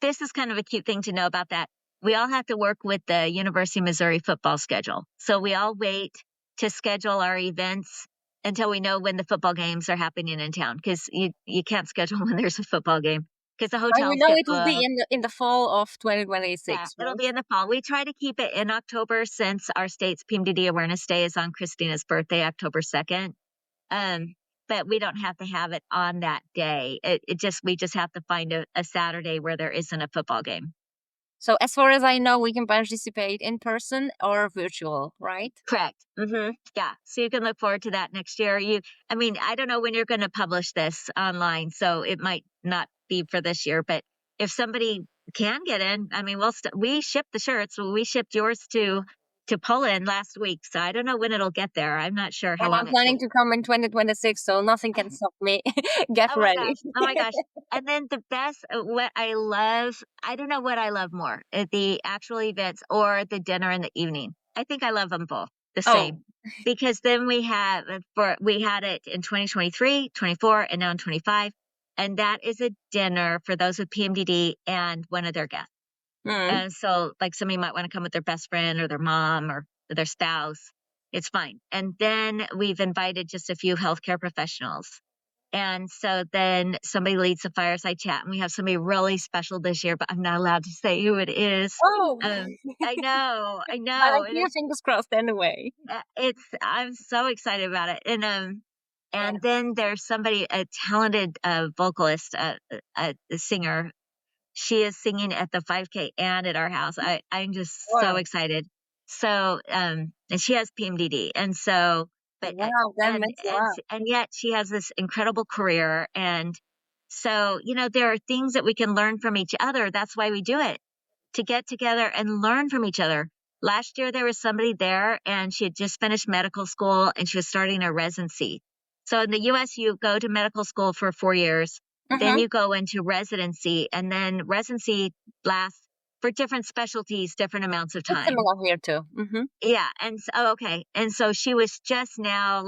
Speaker 2: This is kind of a cute thing to know about that. We all have to work with the University of Missouri football schedule. So we all wait to schedule our events until we know when the football games are happening in town, because you can't schedule when there's a football game because the hotels
Speaker 1: we know
Speaker 2: get
Speaker 1: it will be in the fall of 2026.
Speaker 2: Yeah, it'll be in the fall. We try to keep it in October since our state's PMDD Awareness Day is on Christina's birthday, October 2nd. But we don't have to have it on that day. We just have to find a Saturday where there isn't a football game.
Speaker 1: So as far as I know, we can participate in person or virtual, right?
Speaker 2: Correct. Yeah. So you can look forward to that next year. I don't know when you're going to publish this online, so it might not be for this year, but if somebody can get in, we ship the shirts. We shipped yours to Poland last week, so I don't know when it'll get there. I'm not sure how long.
Speaker 1: I'm planning to come in 2026, so nothing can stop me. Get ready.
Speaker 2: Oh my gosh. And then the best, what I love, I don't know what I love more, the actual events or the dinner in the evening. I think I love them both the same. Because then we had it in 2023, 24, and now in 25. And that is a dinner for those with PMDD and one of their guests. And so like somebody might want to come with their best friend or their mom or their spouse. It's fine. And then we've invited just a few healthcare professionals. And so then somebody leads a fireside chat, and we have somebody really special this year, but I'm not allowed to say who it is. I know.
Speaker 1: But I keep fingers crossed anyway.
Speaker 2: I'm so excited about it. And then there's somebody, a talented vocalist, a singer. She is singing at the 5K and at our house. I'm just so excited. So, and she has PMDD. And so, and yet she has this incredible career. And so, there are things that we can learn from each other. That's why we do it, to get together and learn from each other. Last year, there was somebody there, and she had just finished medical school, and she was starting a residency. So in the U.S., you go to medical school for 4 years. Then you go into residency, and then residency lasts for different specialties, different amounts of time.
Speaker 1: It's similar here too.
Speaker 2: Yeah. And so, okay. And so she was just now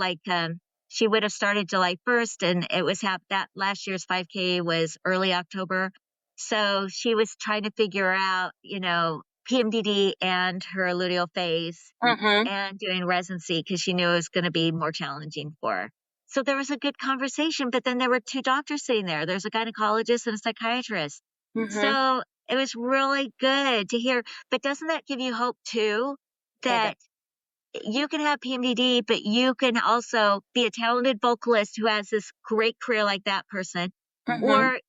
Speaker 2: she would have started July 1st, and it was that last year's 5K was early October. So she was trying to figure out, PMDD and her luteal phase and doing residency because she knew it was going to be more challenging for her. So there was a good conversation, but then there were 2 doctors sitting there. There's a gynecologist and a psychiatrist. So it was really good to hear. But doesn't that give you hope too, that you can have PMDD, but you can also be a talented vocalist who has this great career like that person? Or,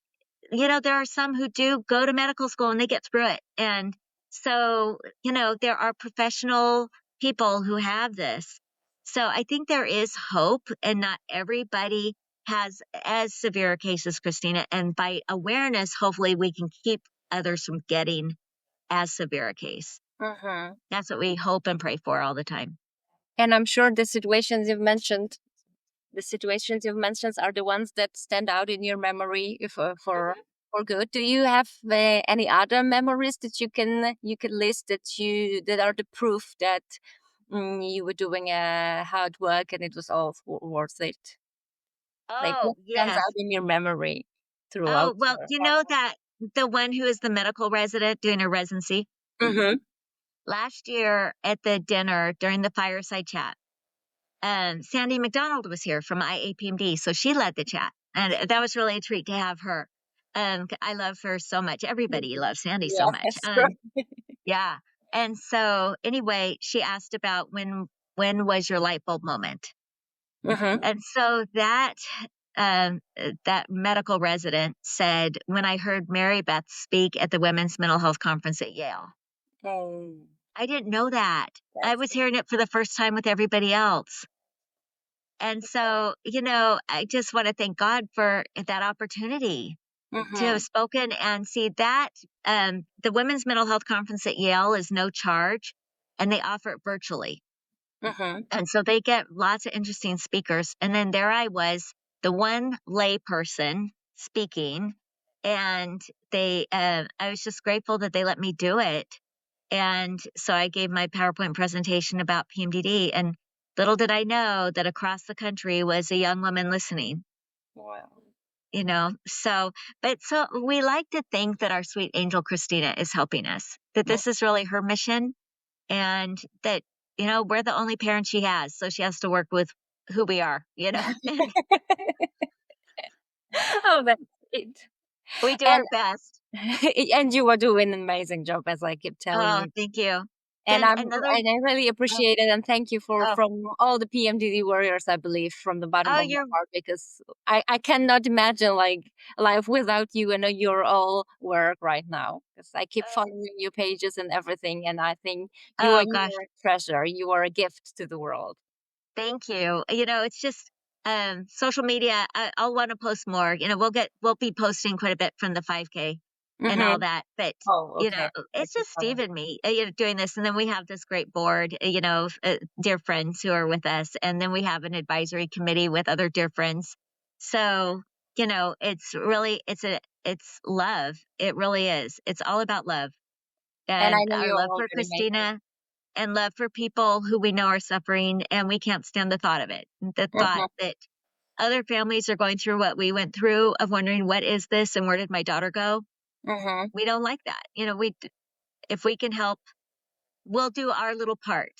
Speaker 2: there are some who do go to medical school and they get through it. And so, there are professional people who have this. So I think there is hope, and not everybody has as severe a case as Christina. And by awareness, hopefully we can keep others from getting as severe a case. That's what we hope and pray for all the time.
Speaker 1: And I'm sure the situations you've mentioned are the ones that stand out in your memory for good. Do you have any other memories that you can list that are the proof that you were doing hard work and it was all worth it? Like
Speaker 2: Oh,
Speaker 1: what stands
Speaker 2: yes.
Speaker 1: out in your memory throughout
Speaker 2: Oh, well,
Speaker 1: your
Speaker 2: you know
Speaker 1: process?
Speaker 2: that the one who is the medical resident doing her residency
Speaker 1: Mm-hmm.
Speaker 2: last year at the dinner during the fireside chat, Sandy McDonald was here from IAPMD, so she led the chat, and that was really a treat to have her. I love her so much. Everybody loves Sandy so
Speaker 1: Yeah,
Speaker 2: much.
Speaker 1: that's true.
Speaker 2: Yeah. And so anyway, she asked about when was your light bulb moment?
Speaker 1: Mm-hmm.
Speaker 2: And so that medical resident said, when I heard Mary Beth speak at the Women's Mental Health Conference at Yale.
Speaker 1: Oh,
Speaker 2: I didn't know that. I
Speaker 1: that's
Speaker 2: was hearing it for the first time with everybody else. And so, I just want to thank God for that opportunity to
Speaker 1: mm-hmm.
Speaker 2: have spoken and see that the Women's Mental Health Conference at Yale is no charge and they offer it virtually.
Speaker 1: Mm-hmm.
Speaker 2: And so they get lots of interesting speakers. And then there I was, the one lay person speaking. And I was just grateful that they let me do it. And so I gave my PowerPoint presentation about PMDD. And little did I know that across the country was a young woman listening,
Speaker 1: Wow.
Speaker 2: So we like to think that our sweet angel Christina is helping us, that this is really her mission and that, we're the only parents she has. So she has to work with who we are.
Speaker 1: Oh, that's it.
Speaker 2: We do
Speaker 1: And
Speaker 2: our best.
Speaker 1: and you are doing an amazing job, as I keep telling
Speaker 2: Oh,
Speaker 1: you.
Speaker 2: thank you.
Speaker 1: And
Speaker 2: Then another,
Speaker 1: I really
Speaker 2: oh,
Speaker 1: appreciate it, and thank you
Speaker 2: oh,
Speaker 1: from all the PMDD warriors, I believe, from the bottom
Speaker 2: oh,
Speaker 1: of my
Speaker 2: you're,
Speaker 1: heart, because I cannot imagine like life without you and your all work right now. Because I keep
Speaker 2: oh,
Speaker 1: following your pages and everything, and I think
Speaker 2: oh
Speaker 1: you
Speaker 2: gosh,
Speaker 1: are a treasure. You are a gift to the world.
Speaker 2: thank you. It's just, social media. I'll want to post more. We'll be posting quite a bit from the 5K and all
Speaker 1: Mm-hmm.
Speaker 2: that. But
Speaker 1: Oh, okay.
Speaker 2: it's
Speaker 1: Looking
Speaker 2: just Steve
Speaker 1: forward.
Speaker 2: and me, doing this, and then we have this great board, dear friends who are with us, and then we have an advisory committee with other dear friends. So it's love. It really is. It's all about love
Speaker 1: And I
Speaker 2: and
Speaker 1: know
Speaker 2: our
Speaker 1: you're
Speaker 2: love for
Speaker 1: already making.
Speaker 2: Christina and love for people who we know are suffering, and we can't stand the thought of it. The thought
Speaker 1: Mm-hmm.
Speaker 2: that other families are going through what we went through of wondering, what is this and where did my daughter go?
Speaker 1: Mm-hmm.
Speaker 2: We don't like that. If we can help, we'll do our little part,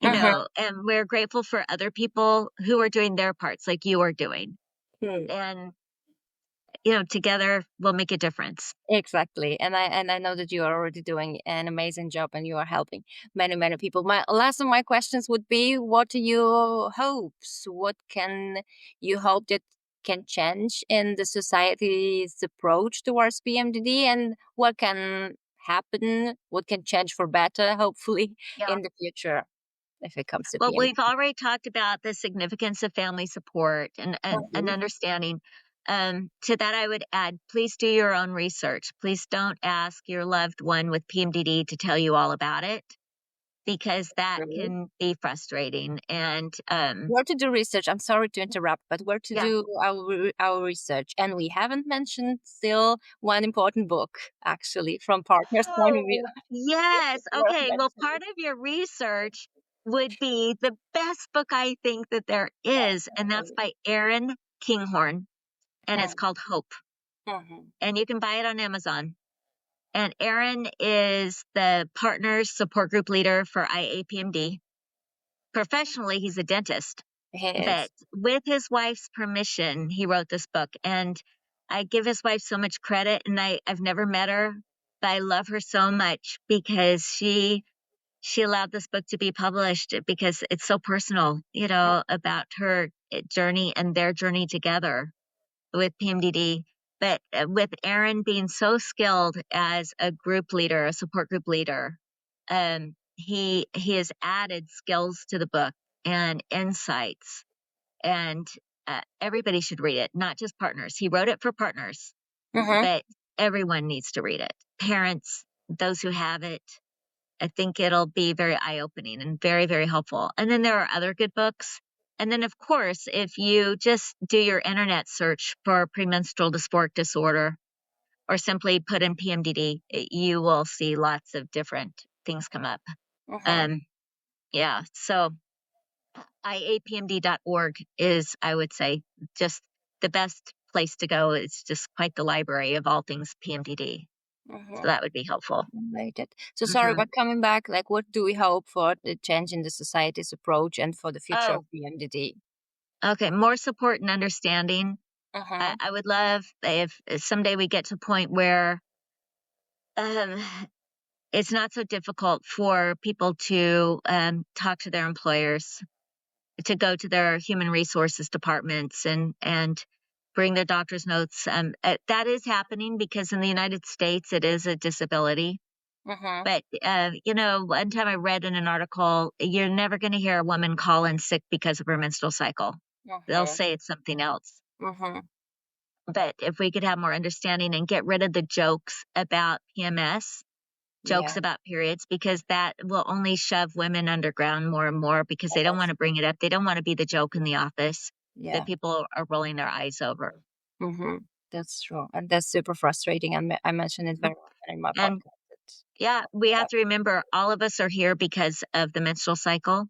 Speaker 1: Mm-hmm.
Speaker 2: and we're grateful for other people who are doing their parts like you are doing. And, together we'll make a difference.
Speaker 1: Exactly. And I know that you are already doing an amazing job and you are helping many, many people. My last of my questions would be, what are your hopes? What can you hope that can change in the society's approach towards PMDD, and what can happen, what can change for better, hopefully,
Speaker 2: Yeah.
Speaker 1: in the future if it comes to
Speaker 2: Well, we've
Speaker 1: PMDD?
Speaker 2: already talked about the significance of family support and
Speaker 1: Mhm.
Speaker 2: understanding. To that, I would add, please do your own research. Please don't ask your loved one with PMDD to tell you all about it, because that
Speaker 1: True.
Speaker 2: can be frustrating. And
Speaker 1: Where to do research? I'm sorry to interrupt, but where to
Speaker 2: yeah.
Speaker 1: do our research? And we haven't mentioned still one important book, actually, from partner's point of view.
Speaker 2: Oh, yes.
Speaker 1: It's worth
Speaker 2: Okay. Well, part
Speaker 1: mentioning.
Speaker 2: of your research would be the best book I think that there is, and that's by Erin Kinghorn, and it's called Hope.
Speaker 1: Mhm.
Speaker 2: And you can buy it on Amazon. And Aaron is the partners support group leader for IAPMD. Professionally, he's a dentist, but
Speaker 1: Yes.
Speaker 2: with his wife's permission, he wrote this book. And I give his wife so much credit, and I've never met her, but I love her so much because she allowed this book to be published because it's so personal, about her journey and their journey together with PMDD. But with Aaron being so skilled as a group leader, a support group leader, he has added skills to the book and insights, and everybody should read it, not just partners. He wrote it for partners,
Speaker 1: Mhm.
Speaker 2: but everyone needs to read it. Parents, those who have it, I think it'll be very eye opening and very, very helpful. And then there are other good books. And then, of course, if you just do your internet search for premenstrual dysphoric disorder or simply put in PMDD, you will see lots of different things come up.
Speaker 1: Mhm.
Speaker 2: Um, yeah. So IAPMD.org is, I would say, just the best place to go is just quite the library of all things PMDD. So that would be helpful.
Speaker 1: Related. So sorry, but coming back, like, what do we hope for the change in the society's approach and for the future of PMDD?
Speaker 2: Okay, more support and understanding. I would love if someday we get to a point where it's not so difficult for people to talk to their employers, to go to their human resources departments and bring their doctor's notes. That is happening because in the United States, it is a disability. But, one time I read in an article, you're never going to hear a woman call in sick because of her menstrual cycle. They'll say it's something else. But if we could have more understanding and get rid of the jokes about PMS, jokes about periods, because that will only shove women underground more and more because they don't want to bring it up. They don't want to be the joke in the office that people are rolling their eyes over.
Speaker 1: That's true. And that's super frustrating. And I mentioned it very often in my podcast.
Speaker 2: Yeah, we have to remember all of us are here because of the menstrual cycle.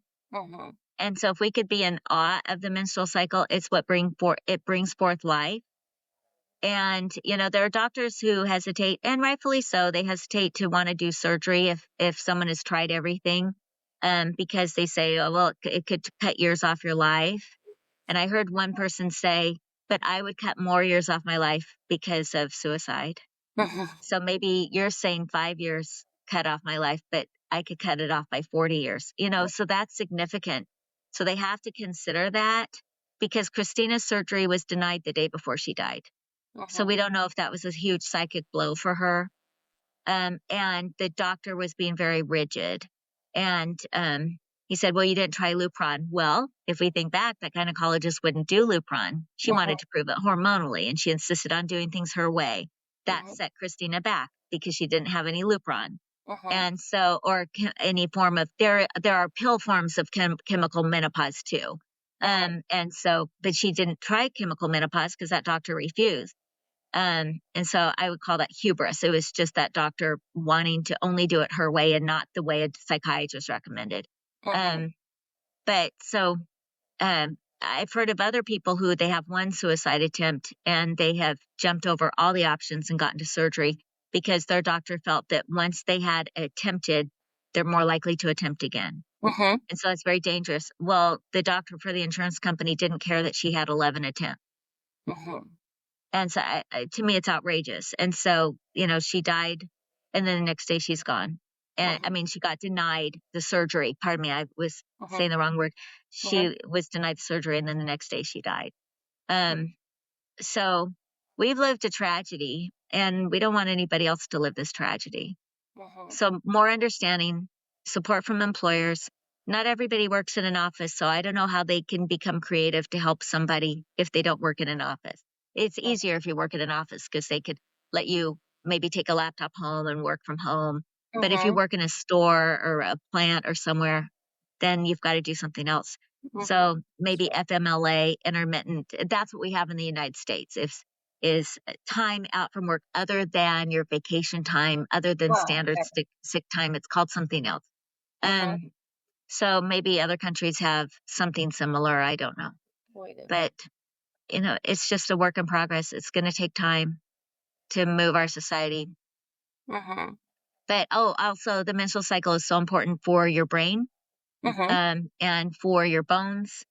Speaker 2: And so if we could be in awe of the menstrual cycle, it's what brings forth life. And, there are doctors who hesitate, and rightfully so, they hesitate to want to do surgery if someone has tried everything, because they say, oh, well, it could cut years off your life. And I heard one person say, but I would cut more years off my life because of suicide. So maybe you're saying 5 years cut off my life, but I could cut it off by 40 years, so that's significant. So they have to consider that because Christina's surgery was denied the day before she died. So we don't know if that was a huge psychic blow for her. And the doctor was being very rigid. And he said, well, you didn't try Lupron. Well, if we think back, that gynecologist wouldn't do Lupron. She wanted to prove it hormonally, and she insisted on doing things her way. That set Christina back because she didn't have any Lupron. And so, or any form of, there are pill forms of chemical menopause too. And so, but she didn't try chemical menopause because that doctor refused. And so I would call that hubris. It was just that doctor wanting to only do it her way and not the way a psychiatrist recommended. But so I've heard of other people who they have one suicide attempt and they have jumped over all the options and gotten to surgery because their doctor felt that once they had attempted, they're more likely to attempt again. And so it's very dangerous. Well, the doctor for the insurance company didn't care that she had 11 attempts. And so to me, it's outrageous. And so, she died and then the next day she's gone. And I mean, she got denied the surgery. Pardon me, I was saying the wrong word. She was denied the surgery and then the next day she died. So we've lived a tragedy and we don't want anybody else to live this tragedy. So more understanding, support from employers. Not everybody works in an office, so I don't know how they can become creative to help somebody if they don't work in an office. It's easier if you work in an office because they could let you maybe take a laptop home and work from home. But if you work in a store or a plant or somewhere, then you've got to do something else. So maybe FMLA, intermittent, that's what we have in the United States is time out from work other than your vacation time, other than standard sick time. It's called something else. So maybe other countries have something similar. I don't know. But it's just a work in progress. It's going to take time to move our society. But also the menstrual cycle is so important for your brain and for your bones.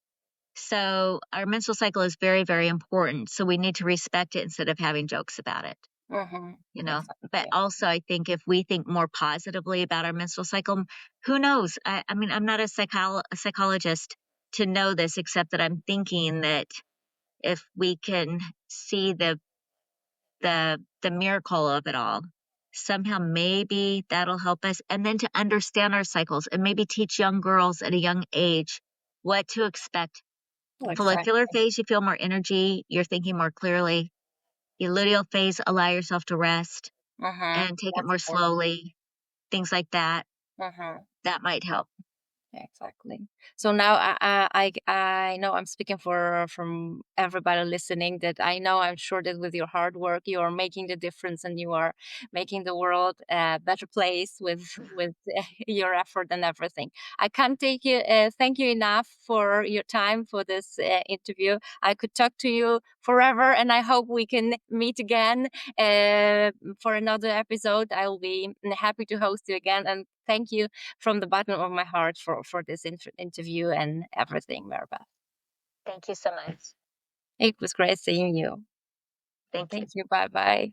Speaker 2: So our menstrual cycle is very, very important. So we need to respect it instead of having jokes about it. But also I think if we think more positively about our menstrual cycle, who knows? I mean, I'm not a psychologist to know this, except that I'm thinking that if we can see the miracle of it all, somehow maybe that'll help us. And then to understand our cycles and maybe teach young girls at a young age what to expect. Follicular phase, you feel more energy, you're thinking more clearly. Your luteal phase, allow yourself to rest and take it more slowly. Things like that. That might help.
Speaker 1: Exactly. So now I know I'm speaking from everybody listening, that I know, I'm sure that with your hard work you are making the difference, and you are making the world a better place with your effort and everything. I can't thank you enough for your time for this interview. I could talk to you forever, and I hope we can meet again for another episode. I will be happy to host you again, and thank you from the bottom of my heart for this interview and everything, Marybeth.
Speaker 2: Thank you so much.
Speaker 1: It was great seeing you.
Speaker 2: Thank you.
Speaker 1: Thank you. Bye bye.